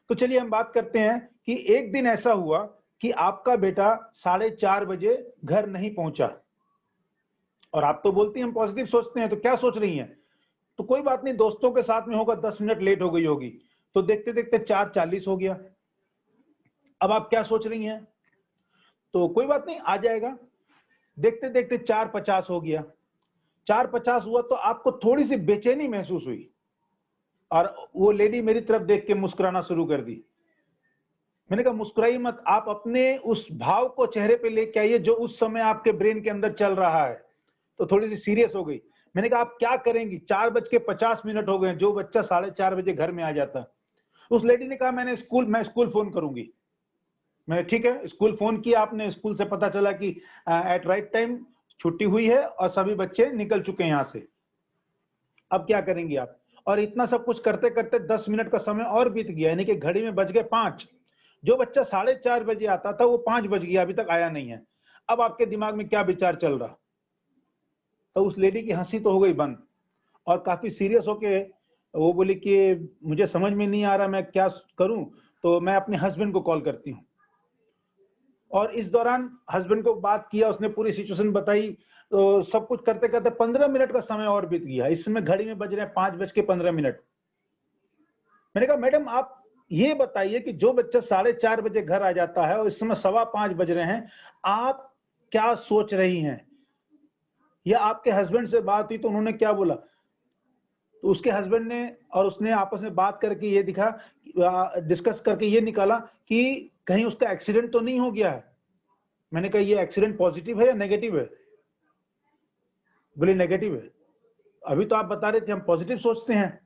तो चलिए हम बात करते हैं कि एक दिन ऐसा हुआ कि आपका बेटा 4:30 बजे घर नहीं पहुंचा, और आप तो बोलती हैं हम पॉजिटिव सोचते हैं, तो क्या सोच रही हैं? तो कोई बात नहीं, दोस्तों के साथ में होगा, 10 मिनट लेट हो गई होगी। तो देखते देखते 4:40 हो गया। अब आप क्या सोच रही हैं? तो कोई बात नहीं, आ जाएगा। देखते देखते 4:50 हो गया। 4:50 हुआ तो आपको थोड़ी सी बेचैनी महसूस हुई, और वो लेडी मेरी तरफ देख के मुस्कुराना शुरू कर दी। मैंने कहा मुस्कुराइए मत, आप अपने उस भाव को चेहरे पे लेके आइए जो उस समय आपके ब्रेन के अंदर चल रहा है। तो थोड़ी सी सीरियस हो गई। मैंने कहा आप क्या करेंगी? 4:50 हो गए, जो बच्चा 4:30 बजे घर में आ जाता। उस लेडी ने कहा मैं स्कूल फोन करूंगी। मैंने, ठीक है, स्कूल फोन किया आपने, स्कूल से पता चला कि एट राइट टाइम छुट्टी हुई है और सभी बच्चे निकल चुके हैं यहाँ से। अब क्या करेंगी आप? और इतना सब कुछ करते करते 10 मिनट का समय और बीत गया, यानी कि घड़ी में बज गए 5। जो बच्चा 4:30 बजे आता था वो 5 बज गया, अभी तक आया नहीं है। अब आपके दिमाग में क्या विचार चल रहा? तो उस लेडी की हंसी तो हो गई बंद, और काफी सीरियस होके वो बोली कि मुझे समझ में नहीं आ रहा मैं क्या करूं, तो मैं अपने हस्बैंड को कॉल करती हूँ। और इस दौरान हस्बैंड को बात किया, उसने पूरी सिचुएशन बताई। तो सब कुछ करते करते 15 मिनट का समय और बीत गया। इस समय घड़ी में बज रहे हैं 5:15। मैंने कहा मैडम, आप ये बताइए कि जो बच्चा 4:30 बजे घर आ जाता है और इस समय 5:15 बज रहे हैं, आप क्या सोच रही हैं? या आपके हस्बैंड से बात हुई तो उन्होंने क्या बोला? तो उसके हस्बैंड ने और उसने आपस में बात करके ये डिस्कस करके ये निकाला कि कहीं उसका एक्सीडेंट तो नहीं हो गया है। मैंने कहा ये एक्सीडेंट पॉजिटिव है या नेगेटिव है? बोले नेगेटिव है। अभी तो आप बता रहे थे हम पॉजिटिव सोचते हैं।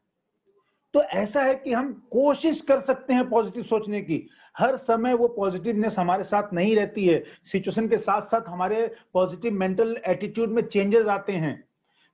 तो ऐसा है कि हम कोशिश कर सकते हैं पॉजिटिव सोचने की। हर समय वो पॉजिटिवनेस हमारे साथ नहीं रहती है, सिचुएशन के साथ साथ हमारे पॉजिटिव मेंटल एटीट्यूड में चेंजेस आते हैं।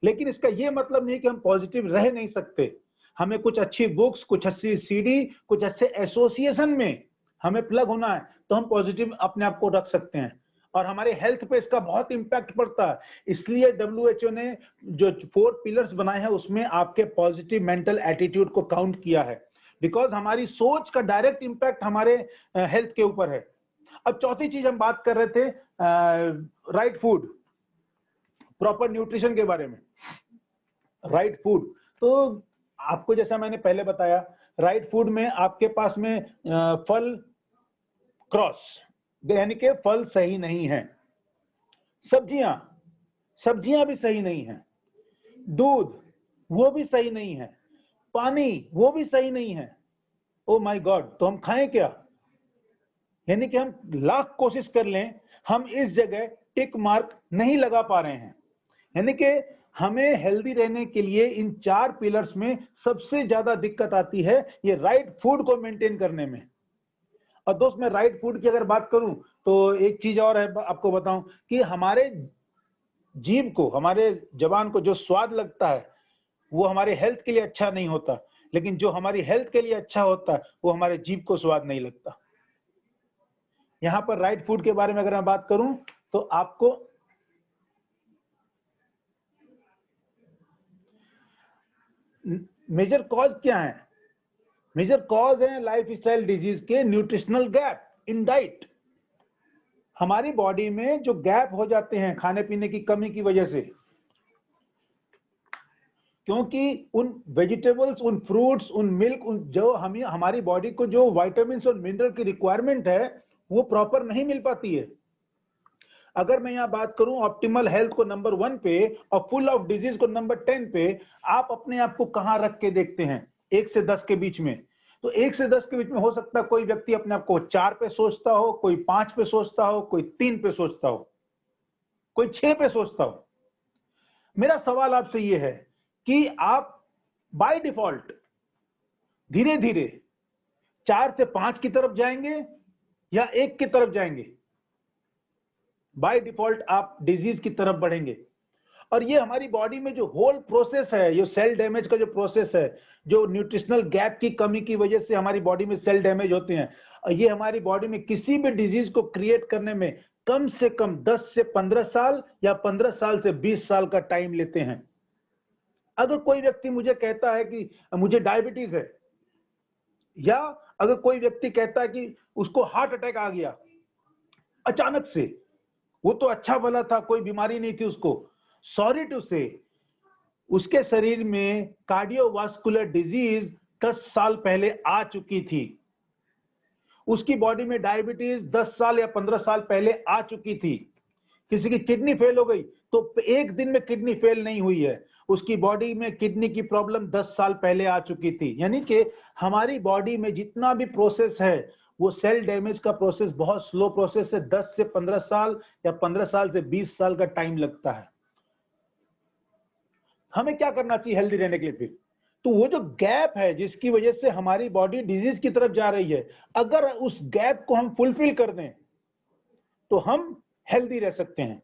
लेकिन इसका ये मतलब नहीं कि हम पॉजिटिव रह नहीं सकते। हमें कुछ अच्छी बुक्स, कुछ अच्छी सीडी, कुछ अच्छे एसोसिएशन में हमें प्लग होना है, तो हम पॉजिटिव अपने आप को रख सकते हैं और हमारे हेल्थ पे इसका बहुत इंपैक्ट पड़ता है। इसलिए डब्ल्यूएचओ ने जो 4 पिलर्स बनाए हैं उसमें आपके पॉजिटिव मेंटल एटीट्यूड को काउंट किया है, बिकॉज हमारी सोच का डायरेक्ट इंपैक्ट हमारे हेल्थ के ऊपर है। अब चौथी चीज हम बात कर रहे थे राइट फूड, प्रॉपर न्यूट्रिशन के बारे में। राइट फूड, तो आपको जैसा मैंने पहले बताया, राइट फूड में आपके पास में फल क्रॉस, यानी कि फल सही नहीं है, सब्जियां भी सही नहीं है, दूध वो भी सही नहीं है, पानी वो भी सही नहीं है। ओ माय गॉड, तो हम खाएं क्या? यानी कि हम लाख कोशिश कर लें, हम इस जगह टिक मार्क नहीं लगा पा रहे हैं। यानी कि हमें हेल्दी रहने के लिए इन 4 पिलर्स में सबसे ज्यादा दिक्कत आती है ये राइट फूड को मेंटेन करने में। और दोस्त, मैं राइट फूड की अगर बात करूं तो एक चीज और है, आपको बताऊं कि हमारे जीभ को, हमारे जबान को जो स्वाद लगता है वो हमारे हेल्थ के लिए अच्छा नहीं होता, लेकिन जो हमारी हेल्थ के लिए अच्छा होता है वो हमारे जीभ को स्वाद नहीं लगता। यहां पर राइट फूड के बारे में अगर मैं बात करूं तो आपको मेजर कॉज क्या है? मेजर कॉज है लाइफ स्टाइल डिजीज के न्यूट्रिशनल गैप इन डाइट। हमारी बॉडी में जो गैप हो जाते हैं खाने पीने की कमी की वजह से, क्योंकि उन वेजिटेबल्स, उन फ्रूट्स, उन मिल्क, उन जो हमें हमारी बॉडी को जो विटामिन और मिनरल की रिक्वायरमेंट है वो प्रॉपर नहीं मिल पाती है। अगर मैं यहाँ बात करूं ऑप्टिमल हेल्थ को नंबर 1 पे और फुल ऑफ डिजीज को नंबर 10 पे, आप अपने आप को कहां रख के देखते हैं 1 से 10 के बीच में? तो 1 से 10 के बीच में हो सकता है कोई व्यक्ति अपने आप को 4 पे सोचता हो, कोई 5 पे सोचता हो, कोई 3 पे सोचता हो, कोई 6 पे सोचता हो। मेरा सवाल आपसे ये है कि आप बाय डिफॉल्ट धीरे धीरे 4 से 5 की तरफ जाएंगे या 1 की तरफ जाएंगे? बाय डिफॉल्ट आप डिजीज की तरफ बढ़ेंगे। और ये हमारी बॉडी में जो होल प्रोसेस है, ये सेल डैमेज का जो प्रोसेस है, जो न्यूट्रिशनल गैप की कमी की वजह से हमारी बॉडी में सेल डैमेज होते हैं, ये हमारी बॉडी में किसी भी डिजीज को क्रिएट करने में कम से कम 10 से 15 साल या 15 साल से 20 साल का टाइम लेते हैं। अगर कोई व्यक्ति मुझे कहता है कि मुझे डायबिटीज है, या अगर कोई व्यक्ति कहता है कि उसको हार्ट अटैक आ गया अचानक से, वो तो अच्छा भला था, कोई बीमारी नहीं थी उसको, सॉरी टू से उसके शरीर में कार्डियोवास्कुलर डिजीज 10 साल पहले आ चुकी थी, उसकी बॉडी में डायबिटीज 10 साल या 15 साल पहले आ चुकी थी। किसी की किडनी फेल हो गई तो एक दिन में किडनी फेल नहीं हुई है, उसकी बॉडी में किडनी की प्रॉब्लम 10 साल पहले आ चुकी थी। यानी कि हमारी बॉडी में जितना भी प्रोसेस है वो सेल डैमेज का प्रोसेस बहुत स्लो प्रोसेस है, 10 से 15 साल या 15 साल से 20 साल का टाइम लगता है। हमें क्या करना चाहिए हेल्दी रहने के लिए फिर? तो वो जो गैप है जिसकी वजह से हमारी बॉडी डिजीज की तरफ जा रही है, अगर उस गैप को हम फुलफिल कर दें तो हम हेल्दी रह सकते हैं।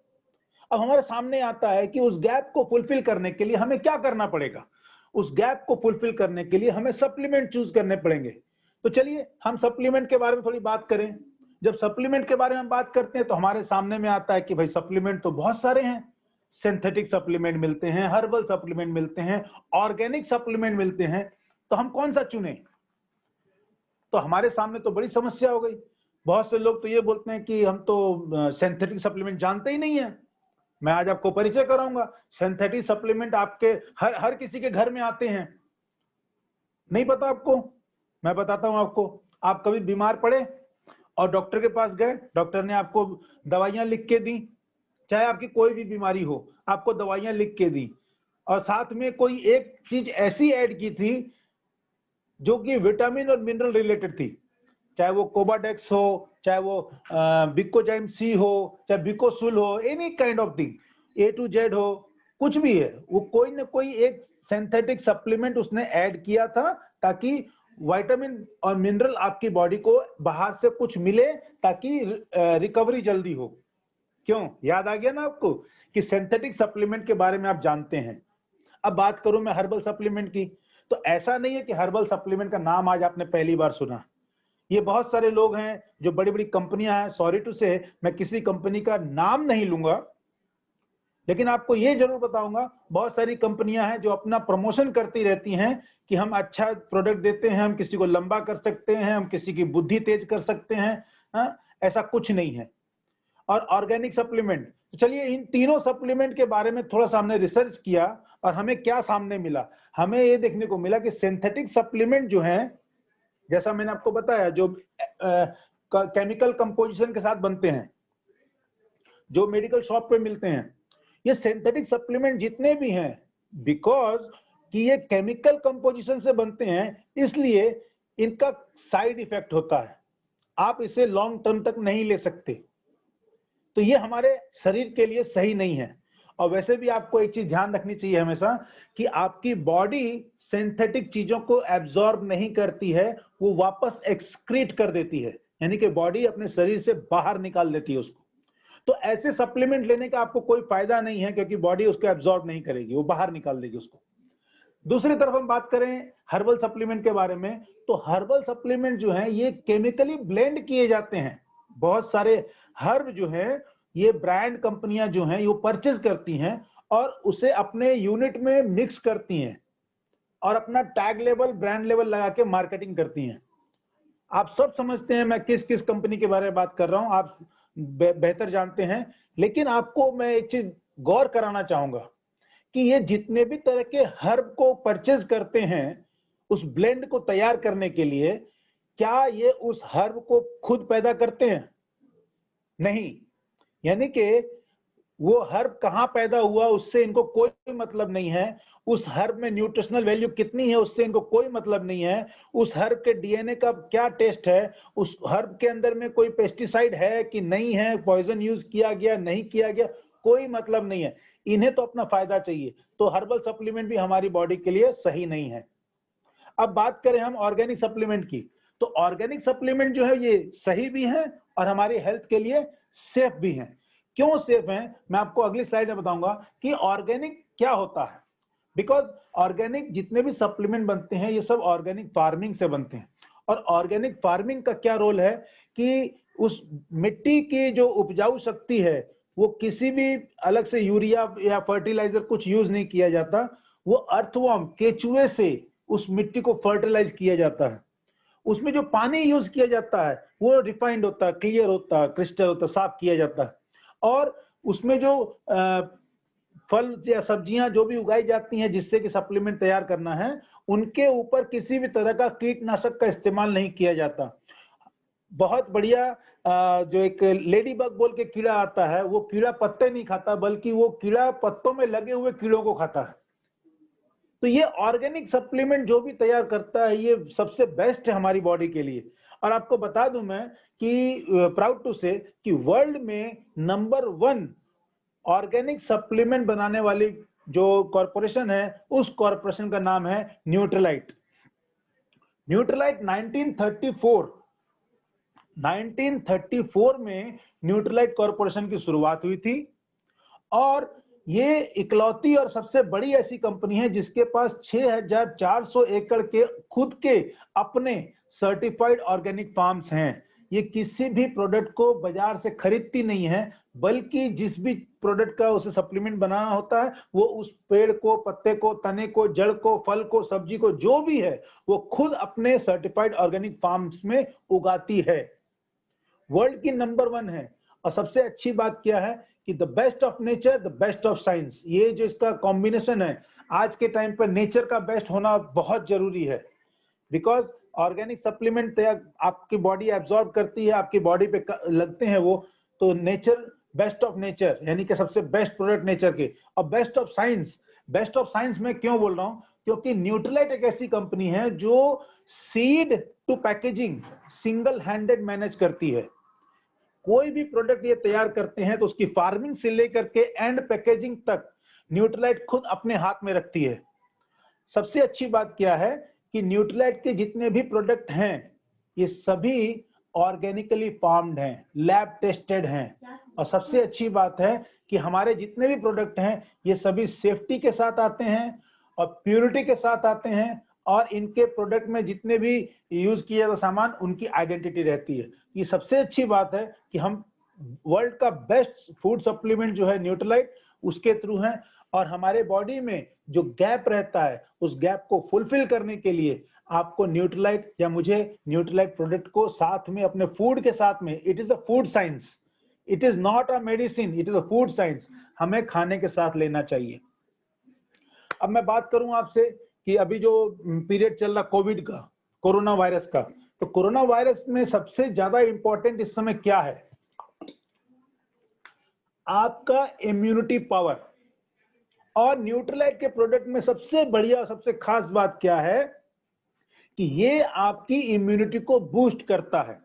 अब हमारे सामने आता है कि उस गैप को फुलफिल करने के लिए हमें क्या करना पड़ेगा। उस गैप को फुलफिल करने के लिए हमें सप्लीमेंट चूज करने पड़ेंगे। तो चलिए हम सप्लीमेंट के बारे में थोड़ी बात करें। जब सप्लीमेंट के बारे में बात करते हैं तो हमारे सामने में आता है कि भाई सप्लीमेंट तो बहुत सारे हैं, सिंथेटिक सप्लीमेंट मिलते हैं, हर्बल सप्लीमेंट मिलते हैं, ऑर्गेनिक सप्लीमेंट मिलते हैं, तो हम कौन सा चुने? तो हमारे सामने तो बड़ी समस्या हो गई। बहुत से लोग तो ये बोलते हैं कि हम तो सिंथेटिक सप्लीमेंट जानते ही नहीं है। मैं आज आपको परिचय कराऊंगा। सिंथेटिक सप्लीमेंट आपके हर किसी के घर में आते हैं, नहीं पता आपको? मैं बताता हूं आपको। आप कभी बीमार पड़े और डॉक्टर के पास गए, डॉक्टर ने आपको दवाइयां लिख के दी, चाहे आपकी कोई भी बीमारी हो, आपको दवाइयां लिख के दी, और साथ में कोई एक चीज ऐसी ऐड की थी जो कि विटामिन और मिनरल रिलेटेड थी, चाहे वो कोबाडेक्स हो, चाहे वो बिकोजाइम सी हो, चाहे बिकोसुल हो, any kind of thing, A to Z हो, कुछ भी है, वो कोई ना कोई एक सिंथेटिक सप्लीमेंट उसने ऐड किया था ताकि विटामिन और मिनरल आपकी बॉडी को बाहर से कुछ मिले ताकि रिकवरी जल्दी हो। क्यों? याद आ गया ना आपको कि सिंथेटिक सप्लीमेंट के बारे में आप जानते हैं। अब बात करूं मैं हर्बल सप्लीमेंट की, तो ऐसा नहीं है कि हर्बल सप्लीमेंट का नाम आज आपने पहली बार सुना। ये बहुत सारे लोग हैं जो बड़ी बड़ी कंपनियां हैं, सॉरी टू से मैं किसी कंपनी का नाम नहीं लूंगा, लेकिन आपको ये जरूर बताऊंगा बहुत सारी कंपनियां हैं जो अपना प्रमोशन करती रहती हैं कि हम अच्छा प्रोडक्ट देते हैं, हम किसी को लंबा कर सकते हैं, हम किसी की बुद्धि तेज कर सकते हैं। ऐसा कुछ नहीं है। और ऑर्गेनिक सप्लीमेंट, तो चलिए इन तीनों सप्लीमेंट के बारे में थोड़ा सा हमने रिसर्च किया और हमें क्या सामने मिला। हमें ये देखने को मिला कि सिंथेटिक सप्लीमेंट जो हैं, जैसा मैंने आपको बताया, जो केमिकल कंपोजिशन के साथ बनते हैं, जो मेडिकल शॉप पे मिलते हैं, ये सिंथेटिक सप्लीमेंट जितने भी हैं, बिकॉज कि ये केमिकल कंपोजिशन से बनते हैं, इसलिए इनका साइड इफेक्ट होता है। आप इसे लॉन्ग टर्म तक नहीं ले सकते, तो ये हमारे शरीर के लिए सही नहीं है। और वैसे भी आपको एक चीज ध्यान रखनी चाहिए हमेशा कि आपकी बॉडी सिंथेटिक चीजों को एब्जॉर्ब नहीं करती है, वो वापस एक्सक्रीट कर देती है, यानी कि बॉडी अपने शरीर से बाहर निकाल देती है उसको। तो ऐसे सप्लीमेंट लेने का आपको कोई फायदा नहीं है, क्योंकि बॉडी उसको एब्जॉर्ब नहीं करेगी, वो बाहर निकाल देगी उसको। दूसरी तरफ हम बात करें हर्बल सप्लीमेंट के बारे में, तो हर्बल सप्लीमेंट जो है ये केमिकली ब्लेंड किए जाते हैं। बहुत सारे हर्ब जो है ये ब्रांड कंपनियां जो हैं वो परचेज करती हैं और उसे अपने यूनिट में मिक्स करती हैं और अपना टैग लेवल, ब्रांड लेवल लगा के मार्केटिंग करती हैं। आप सब समझते हैं मैं किस किस कंपनी के बारे में बात कर रहा हूं, आप बेहतर जानते हैं। लेकिन आपको मैं एक चीज गौर कराना चाहूंगा कि ये जितने भी तरह के हर्ब को परचेज करते हैं उस ब्लेंड को तैयार करने के लिए, क्या ये उस हर्ब को खुद पैदा करते हैं? नहीं। यानी कि वो हर्ब कहां पैदा हुआ उससे इनको कोई मतलब नहीं है, उस हर्ब में न्यूट्रिशनल वैल्यू कितनी है उससे इनको कोई मतलब नहीं है, उस हर्ब के डीएनए का क्या टेस्ट है, उस हर्ब के अंदर में कोई पेस्टिसाइड है कि नहीं है, पॉइजन यूज किया गया नहीं किया गया, कोई मतलब नहीं है। इन्हें तो अपना फायदा चाहिए, तो हर्बल सप्लीमेंट भी हमारी बॉडी के लिए सही नहीं है। अब बात करें हम ऑर्गेनिक सप्लीमेंट की, तो ऑर्गेनिक सप्लीमेंट जो है ये सही भी है और हमारी हेल्थ के लिए सेफ भी है। क्यों सेफ है मैं आपको अगली स्लाइड में बताऊंगा कि ऑर्गेनिक क्या होता है। बिकॉज ऑर्गेनिक जितने भी सप्लीमेंट बनते हैं ये सब ऑर्गेनिक फार्मिंग से बनते हैं, और ऑर्गेनिक फार्मिंग का क्या रोल है कि उस मिट्टी की जो उपजाऊ शक्ति है वो किसी भी अलग से यूरिया या फर्टिलाइजर कुछ यूज नहीं किया जाता, वो अर्थवर्म, केचुए से उस मिट्टी को फर्टिलाइज किया जाता है। उसमें जो पानी यूज किया जाता है वो रिफाइंड होता है, क्लियर होता है, क्रिस्टल होता है, साफ किया जाता है। और उसमें जो फल या सब्जियां जो भी उगाई जाती हैं जिससे कि सप्लीमेंट तैयार करना है, उनके ऊपर किसी भी तरह का कीटनाशक का इस्तेमाल नहीं किया जाता। बहुत बढ़िया जो एक लेडी बग बोल के कीड़ा आता है, वो कीड़ा पत्ते नहीं खाता बल्कि वो कीड़ा पत्तों में लगे हुए कीड़ों को खाता है। तो ये ऑर्गेनिक सप्लीमेंट जो भी तैयार करता है ये सबसे बेस्ट है हमारी बॉडी के लिए। और आपको बता दूं मैं कि प्राउड टू से कि वर्ल्ड में नंबर 1 ऑर्गेनिक सप्लीमेंट बनाने वाली जो कॉरपोरेशन है उस कॉरपोरेशन का नाम है न्यूट्रीलाइट। न्यूट्रीलाइट 1934 में न्यूट्रीलाइट कॉरपोरेशन की शुरुआत हुई थी, और ये इकलौती और सबसे बड़ी ऐसी कंपनी है जिसके पास 6400 एकड़ के खुद के अपने सर्टिफाइड ऑर्गेनिक फार्म्स हैं। ये किसी भी प्रोडक्ट को बाजार से खरीदती नहीं है, बल्कि जिस भी प्रोडक्ट का उसे सप्लीमेंट बनाना होता है वो उस पेड़ को, पत्ते को, तने को, जड़ को, फल को, सब्जी को, जो भी है वो खुद अपने सर्टिफाइड ऑर्गेनिक फार्म्स में उगाती है। वर्ल्ड की नंबर 1 है। और सबसे अच्छी बात क्या है कि the best of nature, the best of science, ये जो इसका कॉम्बिनेशन है आज के टाइम पर नेचर का बेस्ट होना बहुत जरूरी है। बिकॉज ऑर्गेनिक सप्लीमेंट तैयार आपकी बॉडी एब्जॉर्ब करती है, आपकी बॉडी पे लगते हैं वो, तो नेचर, बेस्ट ऑफ नेचर यानी कि सबसे बेस्ट प्रोडक्ट नेचर के। और best of science, best of science मैं क्यों बोल रहा हूं, क्योंकि न्यूट्रीलाइट एक ऐसी कंपनी है जो seed to packaging single handed manage करती है। कोई भी प्रोडक्ट ये तैयार करते हैं तो उसकी फार्मिंग से लेकर के एंड पैकेजिंग तक न्यूट्रीलाइट खुद अपने हाथ में रखती है। सबसे अच्छी बात क्या है कि न्यूट्रीलाइट के जितने भी प्रोडक्ट हैं ये सभी ऑर्गेनिकली फार्म्ड हैं, लैब टेस्टेड हैं, और सबसे अच्छी बात है कि हमारे जितने भी प्रोडक्ट हैं ये सभी सेफ्टी के साथ आते हैं और प्योरिटी के साथ आते हैं, और इनके प्रोडक्ट में जितने भी यूज किए गए सामान उनकी आइडेंटिटी रहती है। ये सबसे अच्छी बात है कि हम वर्ल्ड का बेस्ट फूड सप्लीमेंट जो है न्यूट्रीलाइट उसके थ्रू है, और हमारे बॉडी में जो गैप रहता है उस गैप को फुलफिल करने के लिए आपको न्यूट्रीलाइट या मुझे न्यूट्रीलाइट प्रोडक्ट को साथ में अपने फूड के साथ में, it is a food science, it is not a medicine, it is a food science, हमें खाने के साथ लेना चाहिए। अब मैं बात करूं आपसे कि अभी जो पीरियड चल रहा कोविड का, कोरोना वायरस का, तो कोरोना वायरस में सबसे ज्यादा इंपॉर्टेंट इस समय क्या है? आपका इम्यूनिटी पावर। और न्यूट्रीलाइट के प्रोडक्ट में सबसे बढ़िया, सबसे खास बात क्या है कि ये आपकी इम्यूनिटी को बूस्ट करता है।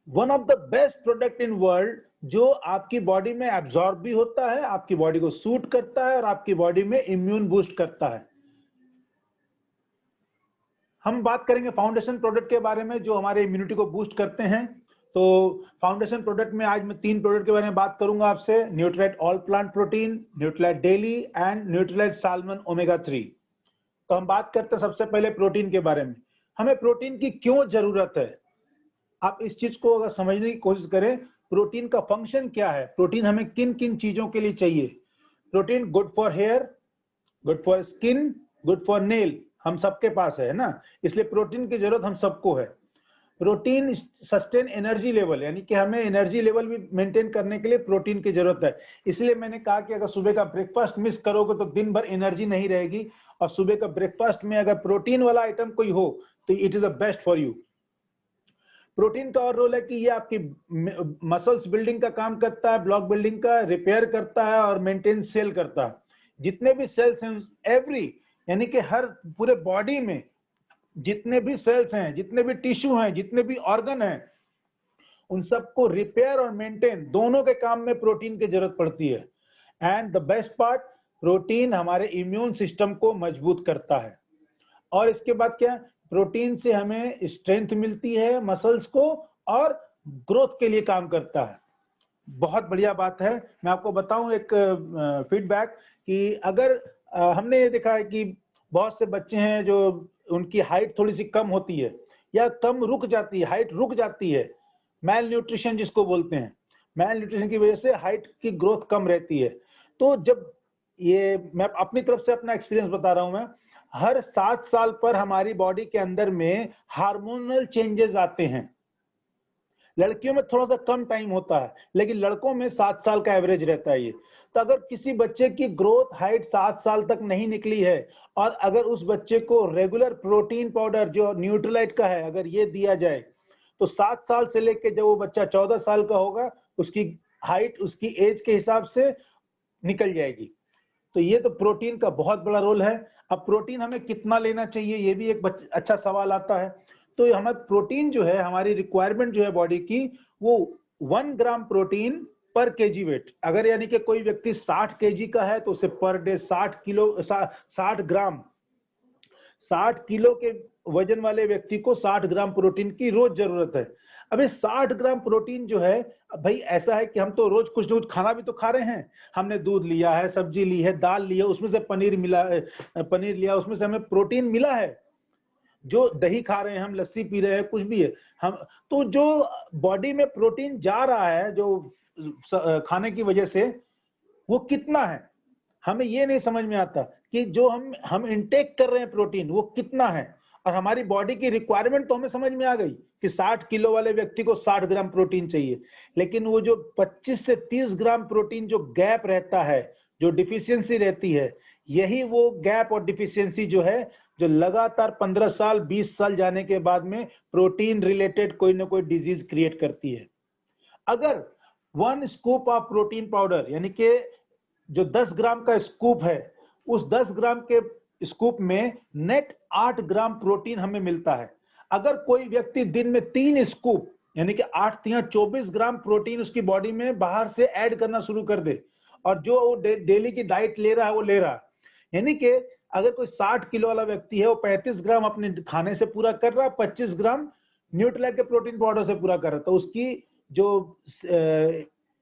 One of the best product in world जो आपकी बॉडी में एब्जॉर्ब भी होता है, आपकी बॉडी को सूट करता है और आपकी बॉडी में इम्यून बूस्ट करता है। हम बात करेंगे फाउंडेशन प्रोडक्ट के बारे में जो हमारे इम्यूनिटी को बूस्ट करते हैं। तो फाउंडेशन प्रोडक्ट में आज मैं 3 प्रोडक्ट के बारे में बात करूंगा आपसे, Nutrilite all plant protein, Nutrilite daily and Nutrilite salmon omega 3। तो हम बात करते हैं सबसे पहले प्रोटीन के बारे में। हमें प्रोटीन की क्यों जरूरत है? आप इस चीज को अगर समझने की कोशिश करें, प्रोटीन का फंक्शन क्या है, प्रोटीन हमें किन किन चीजों के लिए चाहिए। Protein good for hair, good for skin, good for nail, हम सबके पास है ना, इसलिए प्रोटीन की जरूरत हम सबको है। प्रोटीन सस्टेन एनर्जी लेवल, यानी कि हमें एनर्जी लेवल भी मेंटेन करने के लिए प्रोटीन की जरूरत है। इसलिए मैंने कहा कि अगर सुबह का ब्रेकफास्ट मिस करोगे तो दिन भर एनर्जी नहीं रहेगी, और सुबह का ब्रेकफास्ट में अगर प्रोटीन वाला आइटम कोई हो तो it is the best for you. Protein का और रोल है कि ये आपकी मसल्स बिल्डिंग का काम करता है, ब्लॉक बिल्डिंग का, रिपेयर करता है और मेंटेन सेल करता है। जितने भी सेल्स हैं एवरी, यानी कि हर पूरे बॉडी में जितने भी सेल्स हैं, जितने भी टिश्यू हैं, जितने भी ऑर्गन हैं, उन सबको रिपेयर और मेंटेन दोनों के काम में प्रोटीन की जरूरत पड़ती है। And the best part, protein हमारे इम्यून सिस्टम को मजबूत करता है। और इसके बाद क्या, प्रोटीन से हमें स्ट्रेंथ मिलती है मसल्स को, और ग्रोथ के लिए काम करता है। बहुत बढ़िया बात है। मैं आपको बताऊं एक फीडबैक कि अगर हमने ये देखा है कि बहुत से बच्चे हैं जो उनकी हाइट थोड़ी सी कम होती है या कम रुक जाती है, हाइट रुक जाती है, मैल न्यूट्रिशन जिसको बोलते हैं, मैल न्यूट्रिशन की वजह से हाइट की ग्रोथ कम रहती है। तो जब ये, मैं अपनी तरफ से अपना एक्सपीरियंस बता रहा हूं, मैं हर 7 साल पर हमारी बॉडी के अंदर में हार्मोनल चेंजेस आते हैं। लड़कियों में थोड़ा सा कम टाइम होता है, लेकिन लड़कों में 7 साल का एवरेज रहता है ये। तो अगर किसी बच्चे की ग्रोथ हाइट 7 साल तक नहीं निकली है, और अगर उस बच्चे को रेगुलर प्रोटीन पाउडर जो न्यूट्रीलाइट का है अगर ये दिया जाए, तो 7 साल से लेकर जब वो बच्चा 14 साल का होगा, उसकी हाइट उसकी एज के हिसाब से निकल जाएगी। तो ये तो प्रोटीन का बहुत बड़ा रोल है। अब प्रोटीन हमें कितना लेना चाहिए, ये भी एक अच्छा सवाल आता है। तो हमें प्रोटीन जो है, हमारी रिक्वायरमेंट जो है बॉडी की, वो 1 ग्राम प्रोटीन पर केजी वेट। अगर यानी कि कोई व्यक्ति 60 केजी का है तो उसे पर डे 60 ग्राम, 60 किलो के वजन वाले व्यक्ति को 60 ग्राम प्रोटीन की रोज जरूरत है। अब 60 ग्राम प्रोटीन जो है, भाई ऐसा है कि हम तो रोज कुछ ना कुछ खाना भी तो खा रहे हैं। हमने दूध लिया है, सब्जी ली है, दाल ली है, उसमें से पनीर लिया, उसमें से हमें प्रोटीन मिला है। जो दही खा रहे हैं हम, लस्सी पी रहे हैं, कुछ भी है हम, तो जो बॉडी में प्रोटीन जा रहा है जो खाने की वजह से, वो कितना है हमें ये नहीं समझ में आता कि जो हम इनटेक कर रहे हैं प्रोटीन वो कितना है। और हमारी बॉडी की रिक्वायरमेंट तो हमें समझ में आ गई कि 60 किलो वाले व्यक्ति को 60 ग्राम प्रोटीन चाहिए, लेकिन वो जो 25 से 30 ग्राम प्रोटीन जो गैप रहता है, जो डिफिशियंसी रहती है, यही वो गैप और डिफिशियंसी जो है जो लगातार 15 साल 20 साल जाने के बाद में प्रोटीन रिलेटेड कोई ना कोई डिजीज क्रिएट करती है। अगर 1 स्कूप ऑफ प्रोटीन पाउडर, यानी कि जो 10 ग्राम का स्कूप है, उस 10 ग्राम के स्कूप में नेट 8 ग्राम प्रोटीन हमें मिलता है। अगर कोई व्यक्ति दिन में 3 स्कूप, यानी कि 8 या 24 ग्राम प्रोटीन उसकी बॉडी में बाहर से ऐड करना शुरू कर दे, और जो वो डेली की डाइट ले रहा है वो ले रहा है, यानी कि अगर कोई 60 किलो वाला व्यक्ति है, वो 35 ग्राम अपने खाने से पूरा कर रहा है, 25 ग्राम न्यूट्रीलाइट के प्रोटीन पाउडर से पूरा कर रहा है, तो उसकी जो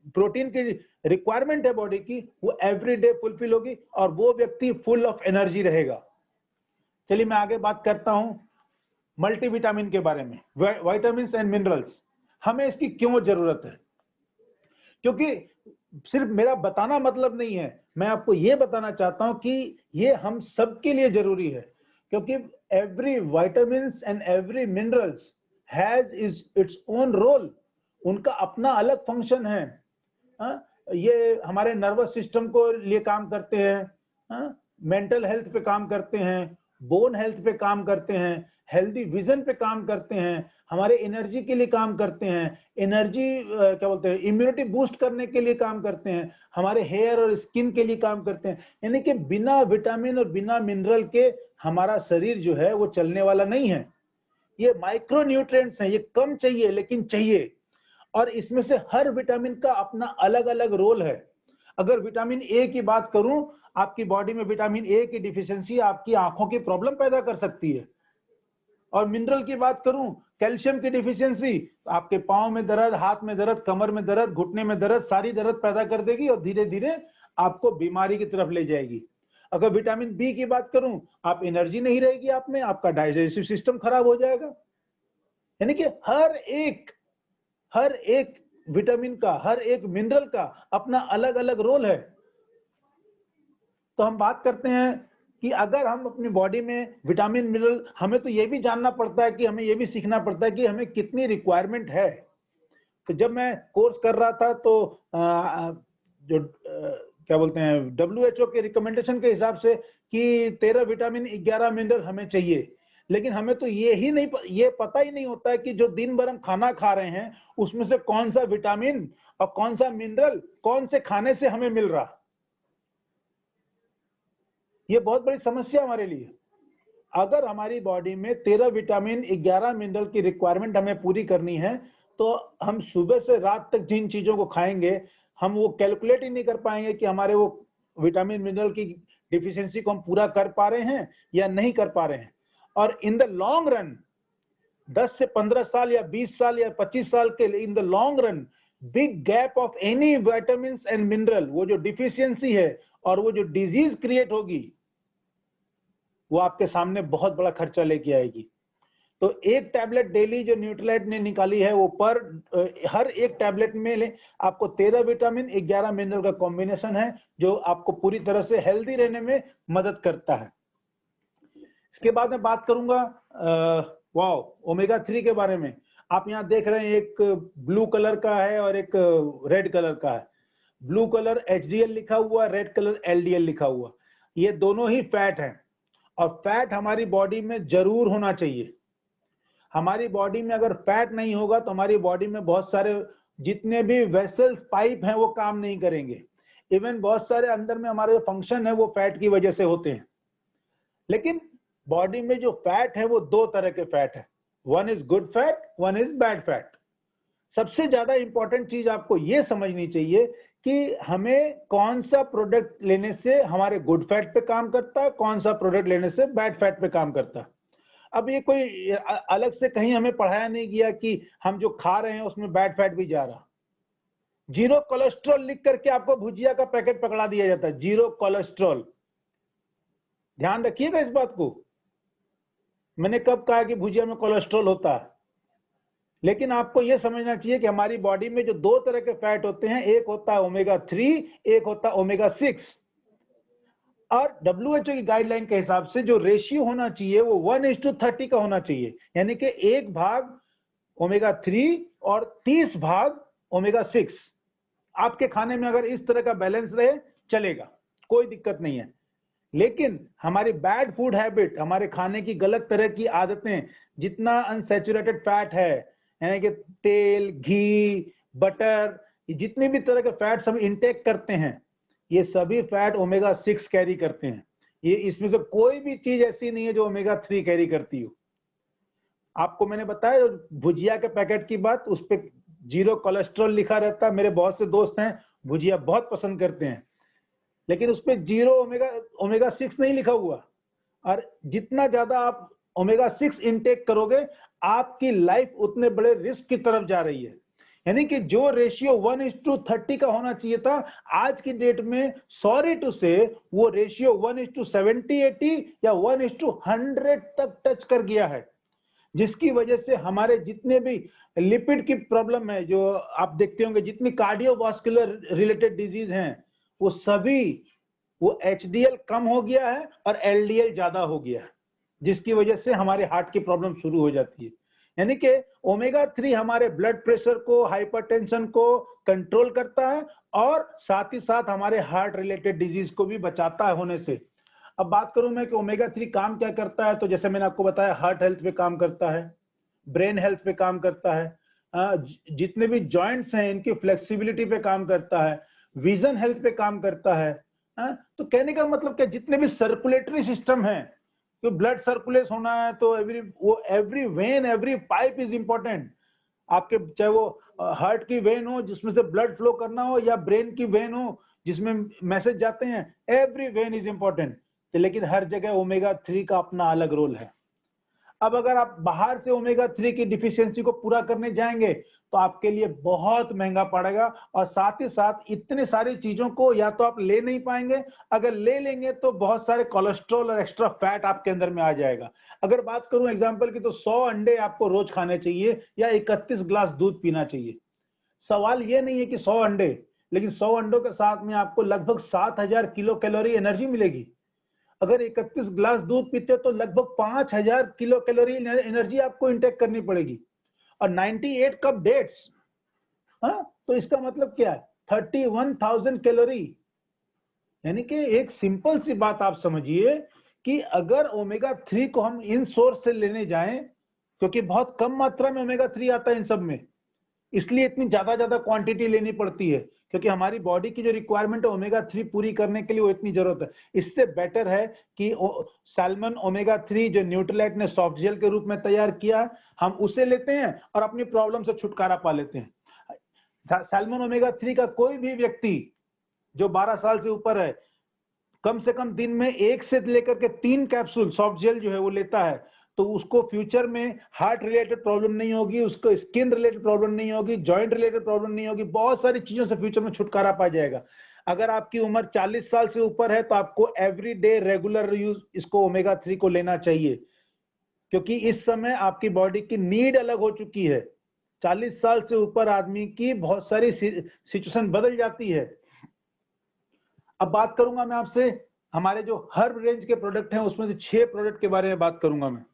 प्रोटीन की रिक्वायरमेंट है बॉडी की, वो एवरी डे फुलफिल होगी और वो व्यक्ति फुल ऑफ एनर्जी रहेगा। चलिए मैं आगे बात करता हूं मल्टीविटामिन के बारे में, विटामिन्स एंड मिनरल्स। हमें इसकी क्यों जरूरत है? क्योंकि सिर्फ मेरा बताना मतलब नहीं है, मैं आपको ये बताना चाहता हूं कि ये हम सबके लिए जरूरी है, क्योंकि every vitamins and every minerals has its own role, उनका अपना अलग फंक्शन है। ये हमारे नर्वस सिस्टम को लिए काम करते हैं, मेंटल हेल्थ पे काम करते हैं, बोन हेल्थ पे काम करते हैं, हेल्दी विजन पे काम करते हैं, हमारे एनर्जी के लिए काम करते हैं, एनर्जी क्या बोलते हैं, इम्यूनिटी बूस्ट करने के लिए काम करते हैं, हमारे हेयर और स्किन के लिए काम करते हैं। यानी कि बिना विटामिन और बिना मिनरल के हमारा शरीर जो है वो चलने वाला नहीं है। ये माइक्रो न्यूट्रिएंट्स हैं, ये कम चाहिए लेकिन चाहिए, और इसमें से हर विटामिन का अपना अलग अलग रोल है। अगर विटामिन ए की बात करूं, आपकी बॉडी में विटामिन ए की डिफिशियंसी आपकी आंखों की प्रॉब्लम पैदा कर सकती है। और मिनरल की बात करूं, कैल्शियम की डिफिशियंसी आपके पांव में दर्द, हाथ में दर्द, कमर में दर्द, घुटने में दर्द, सारी दर्द पैदा कर देगी और धीरे धीरे आपको बीमारी की तरफ ले जाएगी। अगर विटामिन बी की बात करूं, आप एनर्जी नहीं रहेगी आप में, आपका डाइजेस्टिव सिस्टम खराब हो जाएगा। यानी कि हर एक विटामिन का, हर एक मिनरल का अपना अलग अलग रोल है। तो हम बात करते हैं कि अगर हम अपनी बॉडी में विटामिन मिनरल, हमें तो ये भी जानना पड़ता है कि हमें ये भी सीखना पड़ता है कि हमें कितनी रिक्वायरमेंट है। तो जब मैं कोर्स कर रहा था तो क्या बोलते हैं, WHO के रिकमेंडेशन के हिसाब से कि 13 विटामिन 11 मिनरल हमें चाहिए, लेकिन हमें तो ये पता ही नहीं होता है कि जो दिन भर हम खाना खा रहे हैं उसमें से कौन सा विटामिन और कौन सा मिनरल कौन से खाने से हमें मिल रहा। ये बहुत बड़ी समस्या हमारे लिए। अगर हमारी बॉडी में 13 विटामिन 11 मिनरल की रिक्वायरमेंट हमें पूरी करनी है, तो हम सुबह से रात तक जिन चीजों को खाएंगे, हम वो कैलकुलेट ही नहीं कर पाएंगे कि हमारे वो विटामिन मिनरल की डिफिशियंसी को हम पूरा कर पा रहे हैं या नहीं कर पा रहे हैं। और इन द लॉन्ग रन, 10 से 15 साल या 20 साल या 25 साल के लिए, in the long run, big gap of any vitamin and mineral, वो जो डिफिशियंसी है और वो जो डिजीज क्रिएट होगी, वो आपके सामने बहुत बड़ा खर्चा लेके आएगी। तो एक टैबलेट डेली जो न्यूट्रीलाइट ने निकाली है, वो हर एक टैबलेट में आपको 13 विटामिन 11 मिनरल का कॉम्बिनेशन है, जो आपको पूरी तरह से हेल्दी रहने में मदद करता है। इसके बाद मैं बात करूंगा ओमेगा 3 के बारे में। आप यहाँ देख रहे हैं, एक ब्लू कलर का है और एक रेड कलर का है। ब्लू कलर HDL लिखा हुआ, रेड कलर LDL लिखा हुआ। ये दोनों ही फैट हैं, और फैट हमारी बॉडी में जरूर होना चाहिए। हमारी बॉडी में अगर फैट नहीं होगा तो हमारी बॉडी में बहुत सारे जितने भी वेसल पाइप हैं वो काम नहीं करेंगे। इवन बहुत सारे अंदर में हमारे फंक्शन है वो फैट की वजह से होते हैं। लेकिन बॉडी में जो फैट है वो दो तरह के फैट है, one is good fat, one is bad fat. सबसे ज्यादा इंपॉर्टेंट चीज आपको ये समझनी चाहिए कि हमें कौन सा प्रोडक्ट लेने से हमारे गुड फैट पे काम करता है, कौन सा प्रोडक्ट लेने से बैड फैट पे काम करता है। अब ये कोई अलग से कहीं हमें पढ़ाया नहीं गया कि हम जो खा रहे हैं उसमें बैड फैट भी जा रहा। जीरो कोलेस्ट्रॉल लिख करके आपको भुजिया का पैकेट पकड़ा दिया जाता है, जीरो कोलेस्ट्रॉल। ध्यान रखिएगा इस बात को। मैंने कब कहा कि भुजिया में कोलेस्ट्रॉल होता है? लेकिन आपको यह समझना चाहिए कि हमारी बॉडी में जो दो तरह के फैट होते हैं, एक होता है ओमेगा 3, एक होता है ओमेगा 6। और WHO की गाइडलाइन के हिसाब से जो रेशियो होना चाहिए वो 1:30 का होना चाहिए, यानी कि 1 भाग ओमेगा 3 और 30 भाग ओमेगा 6। आपके खाने में अगर इस तरह का बैलेंस रहे चलेगा, कोई दिक्कत नहीं है। लेकिन हमारी बैड फूड हैबिट, हमारे खाने की गलत तरह की आदतें, जितना अनसैचुरेटेड फैट है, यानी कि तेल, घी, बटर, जितने भी तरह के फैट्स हम इंटेक करते हैं, ये सभी फैट ओमेगा 6 कैरी करते हैं। ये इसमें से कोई भी चीज ऐसी नहीं है जो ओमेगा 3 कैरी करती हो। आपको मैंने बताया भुजिया के पैकेट की बात, उस पर जीरो कोलेस्ट्रॉल लिखा रहता है। मेरे बहुत से दोस्त हैं भुजिया बहुत पसंद करते हैं, लेकिन उस पर 0 ओमेगा 6 नहीं लिखा हुआ। और जितना ज्यादा आप ओमेगा 6 इनटेक करोगे, आपकी लाइफ उतने बड़े रिस्क की तरफ जा रही है। यानी कि जो रेशियो 1:30 का होना चाहिए था, आज की डेट में सॉरी टू से वो रेशियो 1:70-80 या 1:100 तक टच कर गया है, जिसकी वजह से हमारे जितने भी लिपिड की प्रॉब्लम है, जो आप देखते होंगे, जितनी कार्डियोवास्कुलर रिलेटेड डिजीज हैं, वो सभी वो एचडीएल कम हो गया है और एलडीएल ज्यादा हो गया है, जिसकी वजह से हमारे हार्ट की प्रॉब्लम शुरू हो जाती है। यानी कि ओमेगा 3 हमारे ब्लड प्रेशर को, हाइपरटेंशन को कंट्रोल करता है और साथ ही साथ हमारे हार्ट रिलेटेड डिजीज को भी बचाता है होने से। अब बात करूं मैं कि ओमेगा 3 काम क्या करता है, तो जैसे मैंने आपको बताया, हार्ट हेल्थ पे काम करता है, ब्रेन हेल्थ पे काम करता है, जितने भी जॉइंट्स हैं इनकी फ्लेक्सिबिलिटी पे काम करता है, विजन हेल्थ पे काम करता है। तो कहने का मतलब क्या, जितने भी सर्कुलेटरी सिस्टम है, तो ब्लड सर्कुलेट होना है, तो every when, every pipe is important. आपके चाहे वो हार्ट की वेन हो जिसमें से ब्लड फ्लो करना हो, या ब्रेन की वेन हो जिसमें मैसेज जाते हैं, एवरी वेन इज इंपॉर्टेंट। लेकिन हर जगह ओमेगा 3 का अपना अलग रोल है। अब अगर आप बाहर से ओमेगा 3 की डिफिशियंसी को पूरा करने जाएंगे तो आपके लिए बहुत महंगा पड़ेगा, और साथ ही साथ इतने सारी चीजों को या तो आप ले नहीं पाएंगे, अगर ले लेंगे तो बहुत सारे कोलेस्ट्रॉल और एक्स्ट्रा फैट आपके अंदर में आ जाएगा। अगर बात करूं एग्जांपल की, तो 100 अंडे आपको रोज खाने चाहिए या 31 ग्लास दूध पीना चाहिए। सवाल ये नहीं है कि 100 अंडे, लेकिन 100 अंडों के साथ में आपको लगभग 7000 किलो कैलोरी एनर्जी मिलेगी। अगर 31 ग्लास दूध पीते हो तो लगभग 5000 किलो कैलोरी एनर्जी आपको इंटेक करनी पड़ेगी, और 98 कप डेट्स, तो इसका मतलब क्या है, 31,000 कैलोरी। यानी कि एक सिंपल सी बात आप समझिए कि अगर ओमेगा 3 को हम इन सोर्स से लेने जाएं, क्योंकि बहुत कम मात्रा में ओमेगा 3 आता है इन सब में, इसलिए इतनी ज्यादा क्वांटिटी लेनी पड़ती है, क्योंकि हमारी बॉडी की जो रिक्वायरमेंट है ओमेगा 3 पूरी करने के लिए, वो इतनी जरूरत है। इससे बेटर है कि सैल्मन ओमेगा 3 जो न्यूट्रीलाइट ने सॉफ्ट जेल के रूप में तैयार किया, हम उसे लेते हैं और अपनी प्रॉब्लम से छुटकारा पा लेते हैं। सैल्मन ओमेगा 3 का कोई भी व्यक्ति जो 12 साल से ऊपर है, कम से कम दिन में 1 से लेकर के 3 कैप्सूल सॉफ्ट जेल जो है वो लेता है, तो उसको फ्यूचर में हार्ट रिलेटेड प्रॉब्लम नहीं होगी, उसको स्किन रिलेटेड प्रॉब्लम नहीं होगी, जॉइंट रिलेटेड प्रॉब्लम नहीं होगी, बहुत सारी चीजों से फ्यूचर में छुटकारा पा जाएगा। अगर आपकी उम्र 40 साल से ऊपर है तो आपको एवरी डे रेगुलर यूज इसको ओमेगा 3 को लेना चाहिए, क्योंकि इस समय आपकी बॉडी की नीड अलग हो चुकी है। 40 साल से ऊपर आदमी की बहुत सारी सिचुएशन बदल जाती है। अब बात करूंगा मैं आपसे हमारे जो हर्ब रेंज के प्रोडक्ट हैं, उसमें से 6 प्रोडक्ट के बारे में बात करूंगा मैं।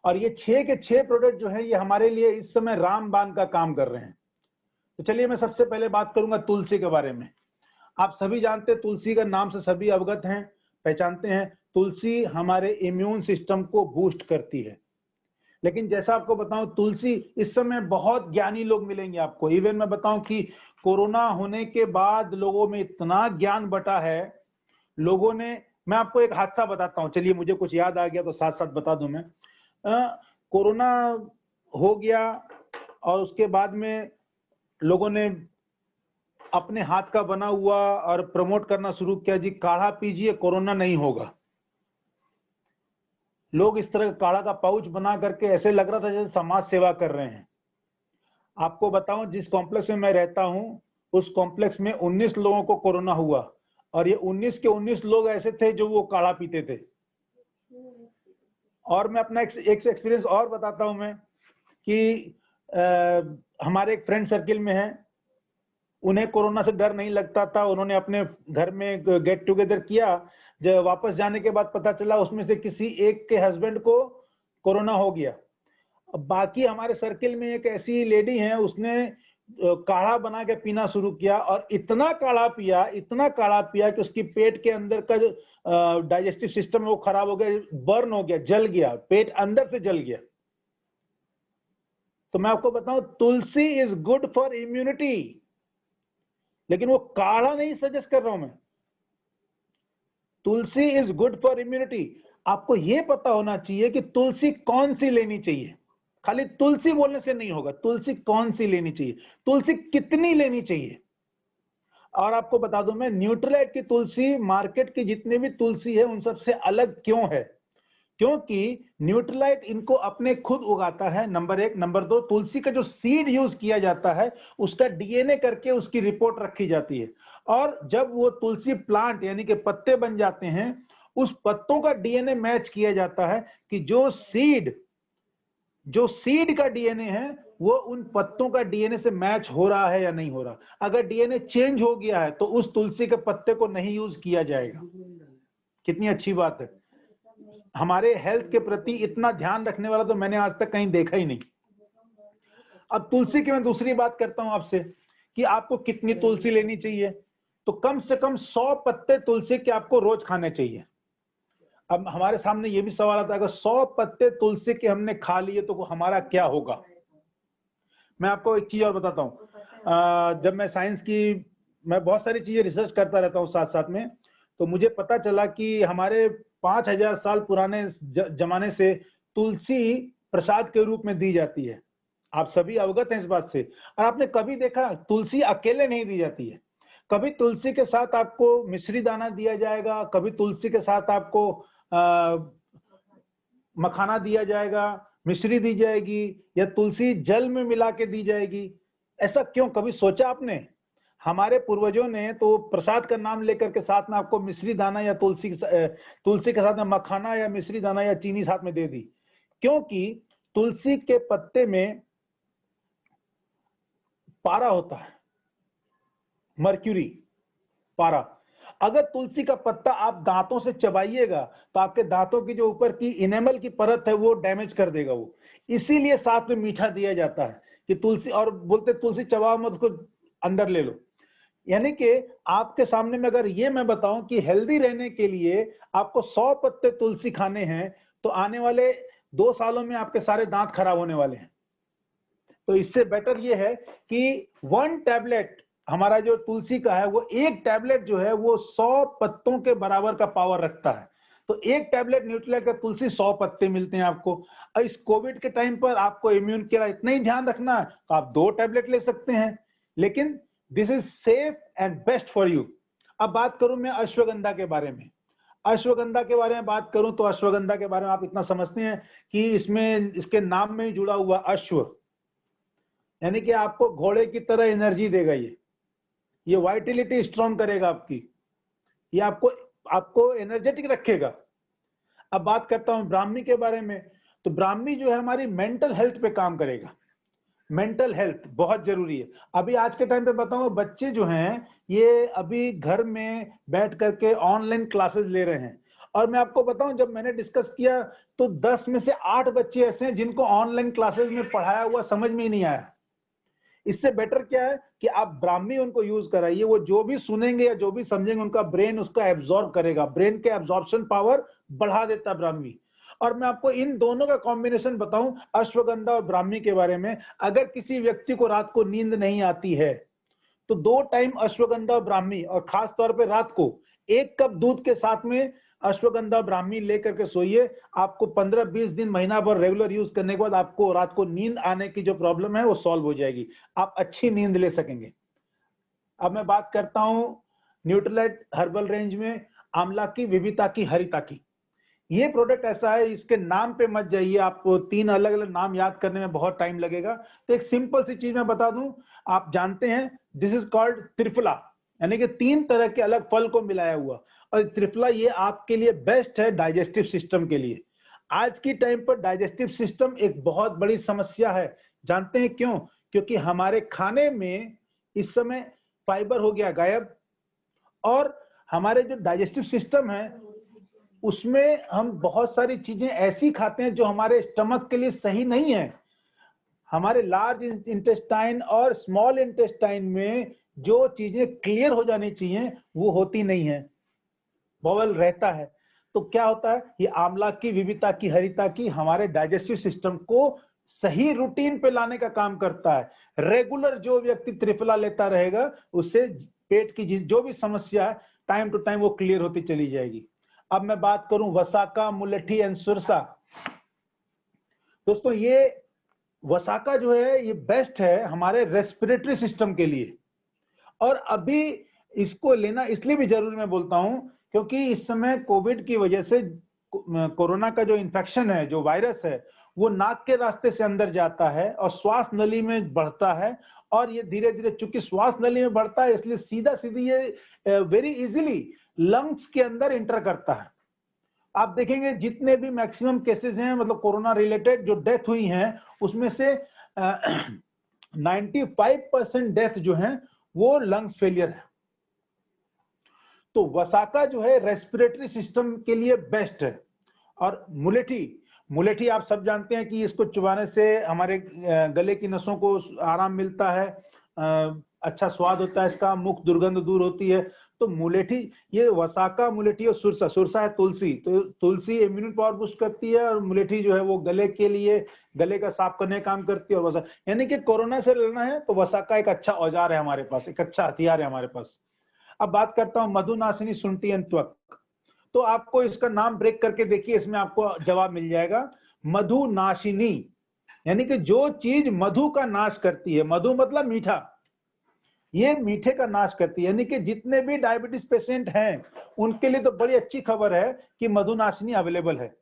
और ये 6 के 6 प्रोडक्ट जो है ये हमारे लिए इस समय रामबाण का काम कर रहे हैं। तो चलिए मैं सबसे पहले बात करूंगा तुलसी के बारे में। आप सभी जानते हैं, तुलसी का नाम से सभी अवगत हैं, पहचानते हैं। तुलसी हमारे इम्यून सिस्टम को बूस्ट करती है। लेकिन जैसा आपको बताऊं, तुलसी इस समय बहुत ज्ञानी लोग मिलेंगे आपको। इवन मैं बताऊं कि कोरोना होने के बाद लोगों में इतना ज्ञान बटा है, लोगों ने, मैं आपको एक हादसा बताता हूं, चलिए मुझे कुछ याद आ गया तो साथ साथ बता दूं मैं। कोरोना हो गया और उसके बाद में लोगों ने अपने हाथ का बना हुआ और प्रमोट करना शुरू किया, जी काढ़ा पीजिए कोरोना नहीं होगा। लोग इस तरह काढ़ा का पाउच बना करके ऐसे लग रहा था जैसे समाज सेवा कर रहे हैं। आपको बताऊं, जिस कॉम्प्लेक्स में मैं रहता हूं उस कॉम्प्लेक्स में 19 लोगों को कोरोना हुआ, और ये 19 के 19 लोग ऐसे थे जो वो काढ़ा पीते थे। और मैं अपना एक एक्सपीरियंस और बताता हूं मैं कि हमारे एक फ्रेंड सर्किल में है, उन्हें कोरोना से डर नहीं लगता था। उन्होंने अपने घर में गेट टुगेदर किया, जब वापस जाने के बाद पता चला उसमें से किसी एक के हस्बैंड को कोरोना हो गया। अब बाकी हमारे सर्किल में एक ऐसी लेडी है, उसने काढ़ा बना के पीना शुरू किया, और इतना काढ़ा पिया कि उसकी पेट के अंदर का जो डाइजेस्टिव सिस्टम है वो खराब हो गया, बर्न हो गया, जल गया, पेट अंदर से जल गया। तो मैं आपको बताऊं, तुलसी इज गुड फॉर इम्यूनिटी, लेकिन वो काढ़ा नहीं सजेस्ट कर रहा हूं मैं। तुलसी इज गुड फॉर इम्यूनिटी। आपको यह पता होना चाहिए कि तुलसी कौन सी लेनी चाहिए। खाली तुलसी बोलने से नहीं होगा, तुलसी कौन सी लेनी चाहिए, तुलसी कितनी लेनी चाहिए। और आपको बता दूं मैं, न्यूट्रीलाइट की तुलसी मार्केट की जितनी भी तुलसी है उन सबसे अलग क्यों है? क्योंकि न्यूट्रीलाइट इनको अपने खुद उगाता है, नंबर एक। नंबर दो, तुलसी का जो सीड यूज किया जाता है उसका डीएनए करके उसकी रिपोर्ट रखी जाती है, और जब वो तुलसी प्लांट यानी कि पत्ते बन जाते हैं, उस पत्तों का डीएनए मैच किया जाता है कि जो सीड का डीएनए है वो उन पत्तों का डीएनए से मैच हो रहा है या नहीं हो रहा। अगर डीएनए चेंज हो गया है तो उस तुलसी के पत्ते को नहीं यूज किया जाएगा। कितनी अच्छी बात है। हमारे हेल्थ के प्रति इतना ध्यान रखने वाला तो मैंने आज तक कहीं देखा ही नहीं। अब तुलसी की मैं दूसरी बात करता हूं आपसे कि आपको कितनी तुलसी लेनी चाहिए। तो कम से कम 100 पत्ते तुलसी के आपको रोज खाने चाहिए। अब हमारे सामने ये भी सवाल आता है, अगर 100 पत्ते तुलसी के हमने खा लिए तो हमारा क्या होगा? मैं आपको एक चीज और बताता हूँ। जब मैं मैं बहुत सारी चीजें रिसर्च करता रहता हूँ साथ साथ में, तो मुझे पता चला कि हमारे 5000 साल पुराने जमाने से तुलसी प्रसाद के रूप में दी जाती है। आप सभी अवगत हैं इस बात से। और आपने कभी देखा, तुलसी अकेले नहीं दी जाती है। कभी तुलसी के साथ आपको मिश्री दाना दिया जाएगा, कभी तुलसी के साथ आपको मखाना दिया जाएगा, मिश्री दी जाएगी, या तुलसी जल में मिला के दी जाएगी। ऐसा क्यों, कभी सोचा आपने? हमारे पूर्वजों ने तो प्रसाद का नाम लेकर के साथ में आपको मिश्री दाना या तुलसी के साथ में मखाना या मिश्री दाना या चीनी साथ में दे दी। क्योंकि तुलसी के पत्ते में पारा होता है, मर्क्यूरी, पारा। अगर तुलसी का पत्ता आप दांतों से चबाइएगा तो आपके दांतों की जो ऊपर की इनेमल की परत है वो डैमेज कर देगा वो। इसीलिए साथ में मीठा दिया जाता है कि तुलसी, और बोलते तुलसी चबाओ मत, उसको अंदर ले लो। यानी कि आपके सामने में अगर ये मैं बताऊं कि हेल्दी रहने के लिए आपको 100 पत्ते तुलसी खाने हैं, तो आने वाले 2 सालों में आपके सारे दांत खराब होने वाले हैं। तो इससे बेटर ये है कि 1 टैबलेट हमारा जो तुलसी का है, वो 1 टैबलेट जो है वो 100 पत्तों के बराबर का पावर रखता है। तो 1 टैबलेट न्यूट्रीलाइट का तुलसी 100 पत्ते मिलते हैं आपको। और इस कोविड के टाइम पर आपको इम्यून के लिए इतना ही ध्यान रखना है तो आप 2 टैबलेट ले सकते हैं, लेकिन this is safe and best for you. अब बात करूं मैं अश्वगंधा के बारे में। अश्वगंधा के बारे में बात करूं तो अश्वगंधा के बारे में आप इतना समझते हैं कि इसमें, इसके नाम में ही जुड़ा हुआ अश्व, यानी कि आपको घोड़े की तरह एनर्जी देगा। ये वाइटलिटी स्ट्रॉन्ग करेगा आपकी, ये आपको आपको एनर्जेटिक रखेगा। अब बात करता हूं ब्राह्मी के बारे में। तो ब्राह्मी जो है हमारी मेंटल हेल्थ पे काम करेगा। मेंटल हेल्थ बहुत जरूरी है। अभी आज के टाइम पे बताऊं, बच्चे जो हैं ये अभी घर में बैठ करके ऑनलाइन क्लासेस ले रहे हैं। और मैं आपको बताऊं, जब मैंने डिस्कस किया तो 10 में से 8 बच्चे ऐसे हैं जिनको ऑनलाइन क्लासेस में पढ़ाया हुआ समझ में ही नहीं आया। इससे बेटर क्या है कि आप ब्राह्मी उनको यूज कराइए। वो जो भी सुनेंगे या जो भी समझेंगे उनका ब्रेन उसका एब्जॉर्ब करेगा। ब्रेन के एब्जॉर्प्शन पावर बढ़ा देता है ब्राह्मी। और मैं आपको इन दोनों का कॉम्बिनेशन बताऊं, अश्वगंधा और ब्राह्मी के बारे में। अगर किसी व्यक्ति को रात को नींद नहीं आती है तो 2 टाइम अश्वगंधा और ब्राह्मी, और खास तौर पे रात को 1 कप दूध के साथ में अश्वगंधा ब्राह्मी लेकर के सोइए। आपको 15-20 दिन, महीना भर रेगुलर यूज करने के बाद आपको रात को नींद आने की जो प्रॉब्लम है वो सॉल्व हो जाएगी। आप अच्छी नींद ले सकेंगे। अब मैं बात करता हूं न्यूट्रीलाइट हर्बल रेंज में आंवला की, विविता की, हरिता की। ये प्रोडक्ट ऐसा है, इसके नाम पे मत जाइए, आपको 3 अलग अलग नाम याद करने में बहुत टाइम लगेगा। तो एक सिंपल सी चीज मैं बता दूं, आप जानते हैं दिस इज कॉल्ड त्रिफला, यानी कि 3 तरह के अलग फल को मिलाया हुआ। और त्रिफला ये आपके लिए बेस्ट है डाइजेस्टिव सिस्टम के लिए। आज की टाइम पर डाइजेस्टिव सिस्टम एक बहुत बड़ी समस्या है। जानते हैं क्यों? क्योंकि हमारे खाने में इस समय फाइबर हो गया गायब, और हमारे जो डाइजेस्टिव सिस्टम है उसमें हम बहुत सारी चीजें ऐसी खाते हैं जो हमारे स्टमक के लिए सही नहीं है। हमारे लार्ज इंटेस्टाइन और स्मॉल इंटेस्टाइन में जो चीजें क्लियर हो जानी चाहिए वो होती नहीं है, बॉवल रहता है। तो क्या होता है, ये आंवला की, विविता की, हरिता की हमारे डाइजेस्टिव सिस्टम को सही रूटीन पे लाने का काम करता है। रेगुलर जो व्यक्ति त्रिफला लेता रहेगा उससे पेट की जो भी समस्या है टाइम टू टाइम वो क्लियर होती चली जाएगी। अब मैं बात करूं वसाका, मुलट्ठी एंड सुरसा। दोस्तों ये वसाका जो है ये बेस्ट है हमारे रेस्पिरेटरी सिस्टम के लिए। और अभी इसको लेना इसलिए भी जरूरी मैं बोलता हूं क्योंकि इस समय कोविड की वजह से कोरोना का जो इन्फेक्शन है, जो वायरस है, वो नाक के रास्ते से अंदर जाता है और श्वास नली में बढ़ता है, और ये धीरे धीरे, चूंकि श्वास नली में बढ़ता है, इसलिए सीधा सीधी ये वेरी इजीली लंग्स के अंदर इंटर करता है। आप देखेंगे जितने भी मैक्सिमम केसेस हैं, मतलब कोरोना रिलेटेड जो डेथ हुई हैं, उसमें से 95% डेथ जो है वो लंग्स फेलियर है। तो वसाका जो है रेस्पिरेटरी सिस्टम के लिए बेस्ट है। और मुलेठी आप सब जानते हैं कि इसको चबाने से हमारे गले की नसों को आराम मिलता है, अच्छा स्वाद होता है इसका, मुख दुर्गंध दूर होती है। तो मुलेठी, ये वसाका, मुलेठी और सुरसा है तुलसी, तो तुलसी इम्यून पावर बूस्ट करती है और मुलेठी जो है वो गले के लिए, गले का साफ करने का काम करती है। और वसा, यानी कि कोरोना से लड़ना है तो वसाका एक अच्छा औजार है हमारे पास, एक अच्छा हथियार है हमारे पास। अब बात करता हूं मधुनाशिनी शुंठी एंड त्वक। तो आपको इसका नाम ब्रेक करके देखिए, इसमें आपको जवाब मिल जाएगा। मधुनाशिनी यानी कि जो चीज मधु का नाश करती है, मधु मतलब मीठा, ये मीठे का नाश करती है। यानी कि जितने भी डायबिटीज पेशेंट हैं उनके लिए तो बड़ी अच्छी खबर है कि मधुनाशिनी अवेलेबल है।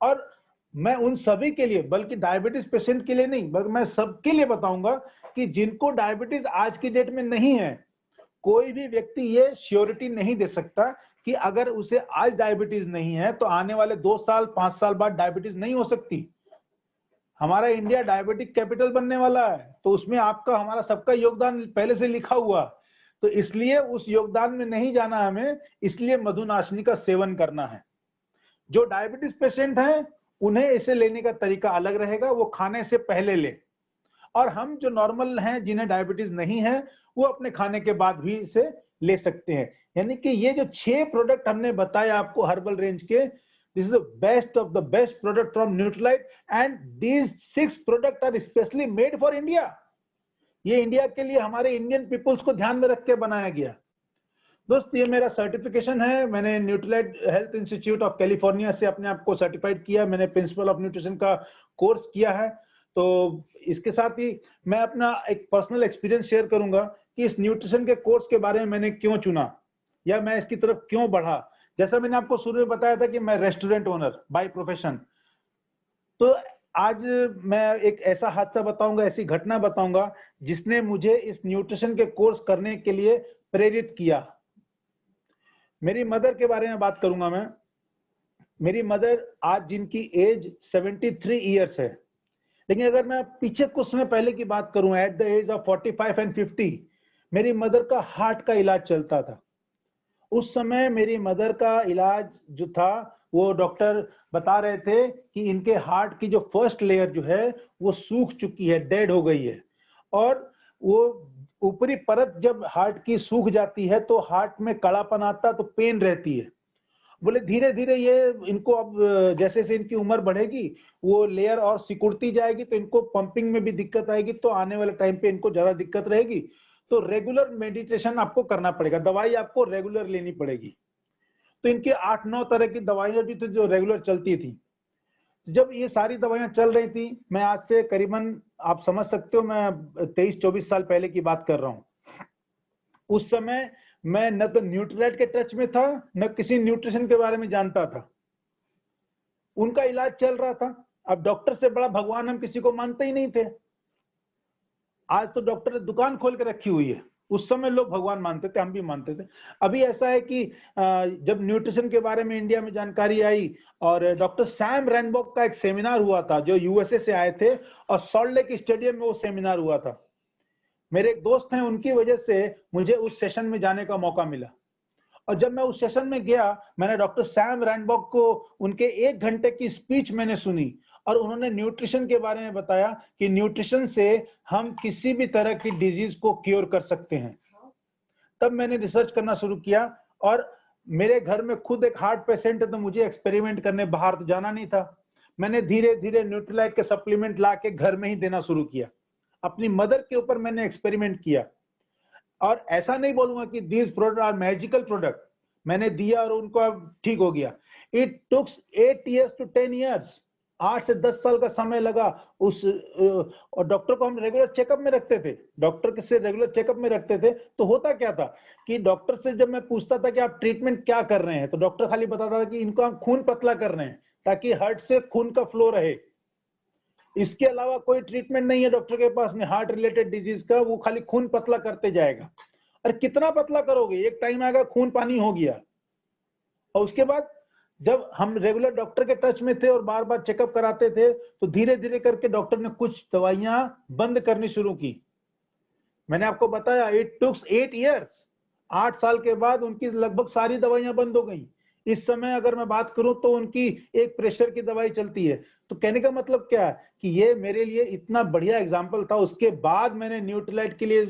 और मैं उन सभी के लिए, बल्कि डायबिटीज पेशेंट के लिए नहीं, बल्कि मैं सबके लिए बताऊंगा कि जिनको डायबिटीज आज की डेट में नहीं है, कोई भी व्यक्ति ये श्योरिटी नहीं दे सकता कि अगर उसे आज डायबिटीज नहीं है तो आने वाले 2 साल 5 साल बाद डायबिटीज नहीं हो सकती। हमारा इंडिया डायबिटिक कैपिटल बनने वाला है, तो उसमें आपका हमारा सबका योगदान पहले से लिखा हुआ। तो इसलिए उस योगदान में नहीं जाना हमें, इसलिए मधुनाशिनी का सेवन करना है। जो डायबिटीज पेशेंट हैं उन्हें इसे लेने का तरीका अलग रहेगा, वो खाने से पहले ले। और हम जो नॉर्मल हैं, जिन्हें डायबिटीज नहीं है, वो अपने खाने के बाद भी इसे ले सकते हैं। यानी कि ये जो 6 प्रोडक्ट हमने बताया आपको हर्बल रेंज के, this is the best of the best product from Nutrilite, and these 6 product are specially made for India. ये इंडिया के लिए, हमारे इंडियन पीपुल्स को ध्यान में रख के बनाया गया। दोस्त, ये मेरा सर्टिफिकेशन है, मैंने Nutrilite health institute of California से अपने आप को सर्टिफाइड किया, मैंने प्रिंसिपल ऑफ न्यूट्रिशन का कोर्स किया है। तो इसके साथ ही मैं अपना एक पर्सनल एक्सपीरियंस शेयर करूंगा कि इस न्यूट्रिशन के कोर्स के बारे में मैंने क्यों चुना या मैं इसकी तरफ क्यों बढ़ा। जैसा मैंने आपको शुरू में बताया था कि मैं रेस्टोरेंट ओनर बाय प्रोफेशन, तो आज मैं एक ऐसा हादसा बताऊंगा, ऐसी घटना बताऊंगा जिसने मुझे इस न्यूट्रिशन के कोर्स करने के लिए प्रेरित किया। मेरी मदर के बारे में बात करूंगा मैं। मेरी मदर आज जिनकी एज 73 ईयर्स है, लेकिन अगर मैं पीछे कुछ समय पहले की बात करूं, at the age of 45 and 50, मेरी मदर का हार्ट का इलाज चलता था। उस समय मेरी मदर का इलाज जो था, वो डॉक्टर बता रहे थे कि इनके हार्ट की जो फर्स्ट लेयर जो है वो सूख चुकी है, डेड हो गई है। और वो ऊपरी परत जब हार्ट की सूख जाती है तो हार्ट में कड़ापन आता, तो पेन रहती है। बोले धीरे धीरे ये इनको, अब जैसे जैसे इनकी उम्र बढ़ेगी वो लेयर और सिकुड़ती जाएगी, तो इनको पंपिंग में भी दिक्कत आएगी, तो आने वाले टाइम पे इनको ज्यादा दिक्कत रहेगी। तो रेगुलर मेडिटेशन आपको करना पड़ेगा, दवाई आपको रेगुलर लेनी पड़ेगी। तो इनके 8-9 तरह की दवाइयां भी थी जो रेगुलर चलती थी। जब ये सारी दवाइयां चल रही थी, मैं आज से करीबन, आप समझ सकते हो, मैं 23-24 साल पहले की बात कर रहा हूँ। उस समय मैं न तो न्यूट्रीलाइट के टच में था, न किसी न्यूट्रिशन के बारे में जानता था। उनका इलाज चल रहा था। अब डॉक्टर से बड़ा भगवान हम किसी को मानते ही नहीं थे। आज तो डॉक्टर ने दुकान खोल के रखी हुई है, उस समय लोग भगवान मानते थे, हम भी मानते थे। अभी ऐसा है कि जब न्यूट्रिशन के बारे में इंडिया में जानकारी आई, और डॉक्टर सैम रैनबॉक का एक सेमिनार हुआ था, जो यूएसए से आए थे, और सॉल्ट लेक स्टेडियम में वो सेमिनार हुआ था। मेरे एक दोस्त हैं, उनकी वजह से मुझे उस सेशन में जाने का मौका मिला। और जब मैं उस सेशन में गया, मैंने डॉक्टर सैम रैनबॉक को, उनके 1 घंटे की स्पीच मैंने सुनी, और उन्होंने न्यूट्रिशन के बारे में बताया कि न्यूट्रिशन से हम किसी भी तरह की डिजीज को क्योर कर सकते हैं। तब मैंने रिसर्च करना शुरू किया, और मेरे घर में खुद एक हार्ट पेशेंट है, तो मुझे एक्सपेरिमेंट करने बाहर तो जाना नहीं था। मैंने धीरे धीरे न्यूट्रीलाइट के सप्लीमेंट ला के घर में ही देना शुरू किया। अपनी मदर के ऊपर मैंने एक्सपेरिमेंट किया। और ऐसा नहीं बोलूंगा कि these product are magical product, मैंने दिया और उनको अब ठीक हो गया। It takes 8 years to 10 years। 8 से 10 साल का समय लगा उस और डॉक्टर को हम रेगुलर चेकअप में रखते थे, डॉक्टर से रेगुलर चेकअप में रखते थे। तो होता क्या था कि डॉक्टर से जब मैं पूछता था कि आप ट्रीटमेंट क्या कर रहे हैं, तो डॉक्टर खाली बताता था कि इनको हम खून पतला कर रहे हैं ताकि हार्ट से खून का फ्लो रहे। इसके अलावा कोई ट्रीटमेंट नहीं है डॉक्टर के पास में हार्ट रिलेटेड डिजीज का, वो खाली खून पतला करते जाएगा। और कितना पतला करोगे, एक टाइम आएगा खून पानी हो गया। और उसके बाद जब हम रेगुलर डॉक्टर के टच में थे और बार बार चेकअप कराते थे, तो धीरे धीरे करके डॉक्टर ने कुछ दवाइयां बंद करनी शुरू की। मैंने आपको बताया इट टुक्स 8 इयर्स, 8 साल के बाद उनकी लगभग सारी दवाइयां बंद हो गई। इस समय अगर मैं बात करूं तो उनकी एक प्रेशर की दवाई चलती है। तो कहने का मतलब क्या है कि ये मेरे लिए इतना बढ़िया एग्जाम्पल था। उसके बाद मैंने न्यूट्रीलाइट के लिए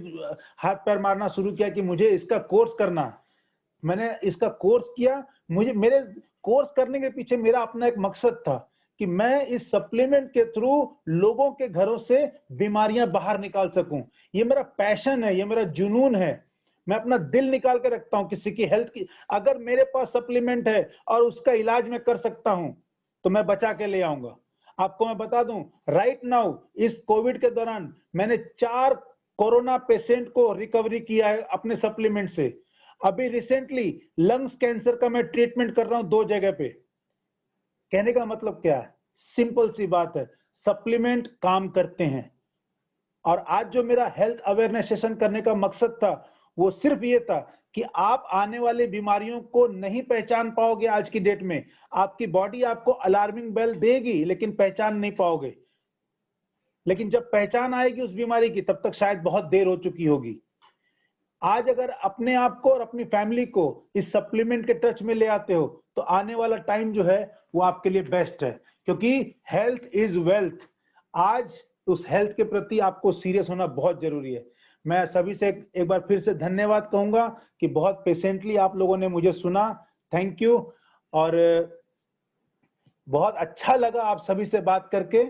हाथ पैर मारना शुरू किया कि मुझे इसका कोर्स करना है। मैंने इसका कोर्स किया। मुझे मेरे कोर्स करने के पीछे मेरा अपना एक मकसद था कि मैं इस सप्लीमेंट के थ्रू लोगों के घरों से बीमारियां बाहर निकाल सकूं। ये मेरा पैशन है, ये मेरा जुनून है। मैं अपना दिल निकाल के रखता हूं किसी की हेल्थ की। अगर मेरे पास सप्लीमेंट है और उसका इलाज मैं कर सकता हूं तो मैं बचा के ले आऊंगा। आपको मैं बता दूं, राइट नाउ इस कोविड के दौरान मैंने 4 कोरोना पेशेंट को रिकवरी किया है अपने सप्लीमेंट से। अभी रिसेंटली लंग्स कैंसर का मैं ट्रीटमेंट कर रहा हूं 2 जगह पे। कहने का मतलब क्या है, सिंपल सी बात है, सप्लीमेंट काम करते हैं। और आज जो मेरा हेल्थ अवेयरनेस सेशन करने का मकसद था वो सिर्फ ये था कि आप आने वाली बीमारियों को नहीं पहचान पाओगे। आज की डेट में आपकी बॉडी आपको अलार्मिंग बेल देगी लेकिन पहचान नहीं पाओगे। लेकिन जब पहचान आएगी उस बीमारी की तब तक शायद बहुत देर हो चुकी होगी। आज अगर अपने आप को और अपनी फैमिली को इस सप्लीमेंट के टच में ले आते हो तो आने वाला टाइम जो है वो आपके लिए बेस्ट है, क्योंकि हेल्थ इज वेल्थ। आज उस हेल्थ के प्रति आपको सीरियस होना बहुत जरूरी है। मैं सभी से एक बार फिर से धन्यवाद कहूंगा कि बहुत पेशेंटली आप लोगों ने मुझे सुना। Thank you. और बहुत अच्छा लगा आप सभी से बात करके।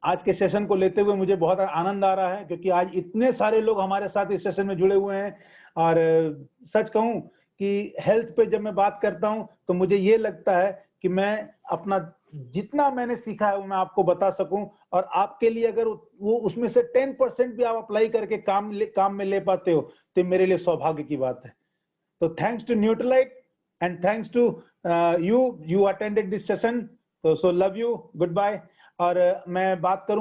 आज के सेशन को लेते हुए मुझे बहुत आनंद आ रहा है क्योंकि आज इतने सारे लोग हमारे साथ इस सेशन में जुड़े हुए हैं। और सच कहूं कि हेल्थ पे जब मैं बात करता हूं तो मुझे ये लगता है कि मैं अपना जितना मैंने सीखा है वो मैं आपको बता सकूं। और आपके लिए अगर वो उसमें से 10% भी आप अप्लाई करके काम में ले पाते हो तो मेरे लिए सौभाग्य की बात है। तो thanks to Nutrilite and thanks to you attended this session. तो so love you, good bye. और मैं बात करूं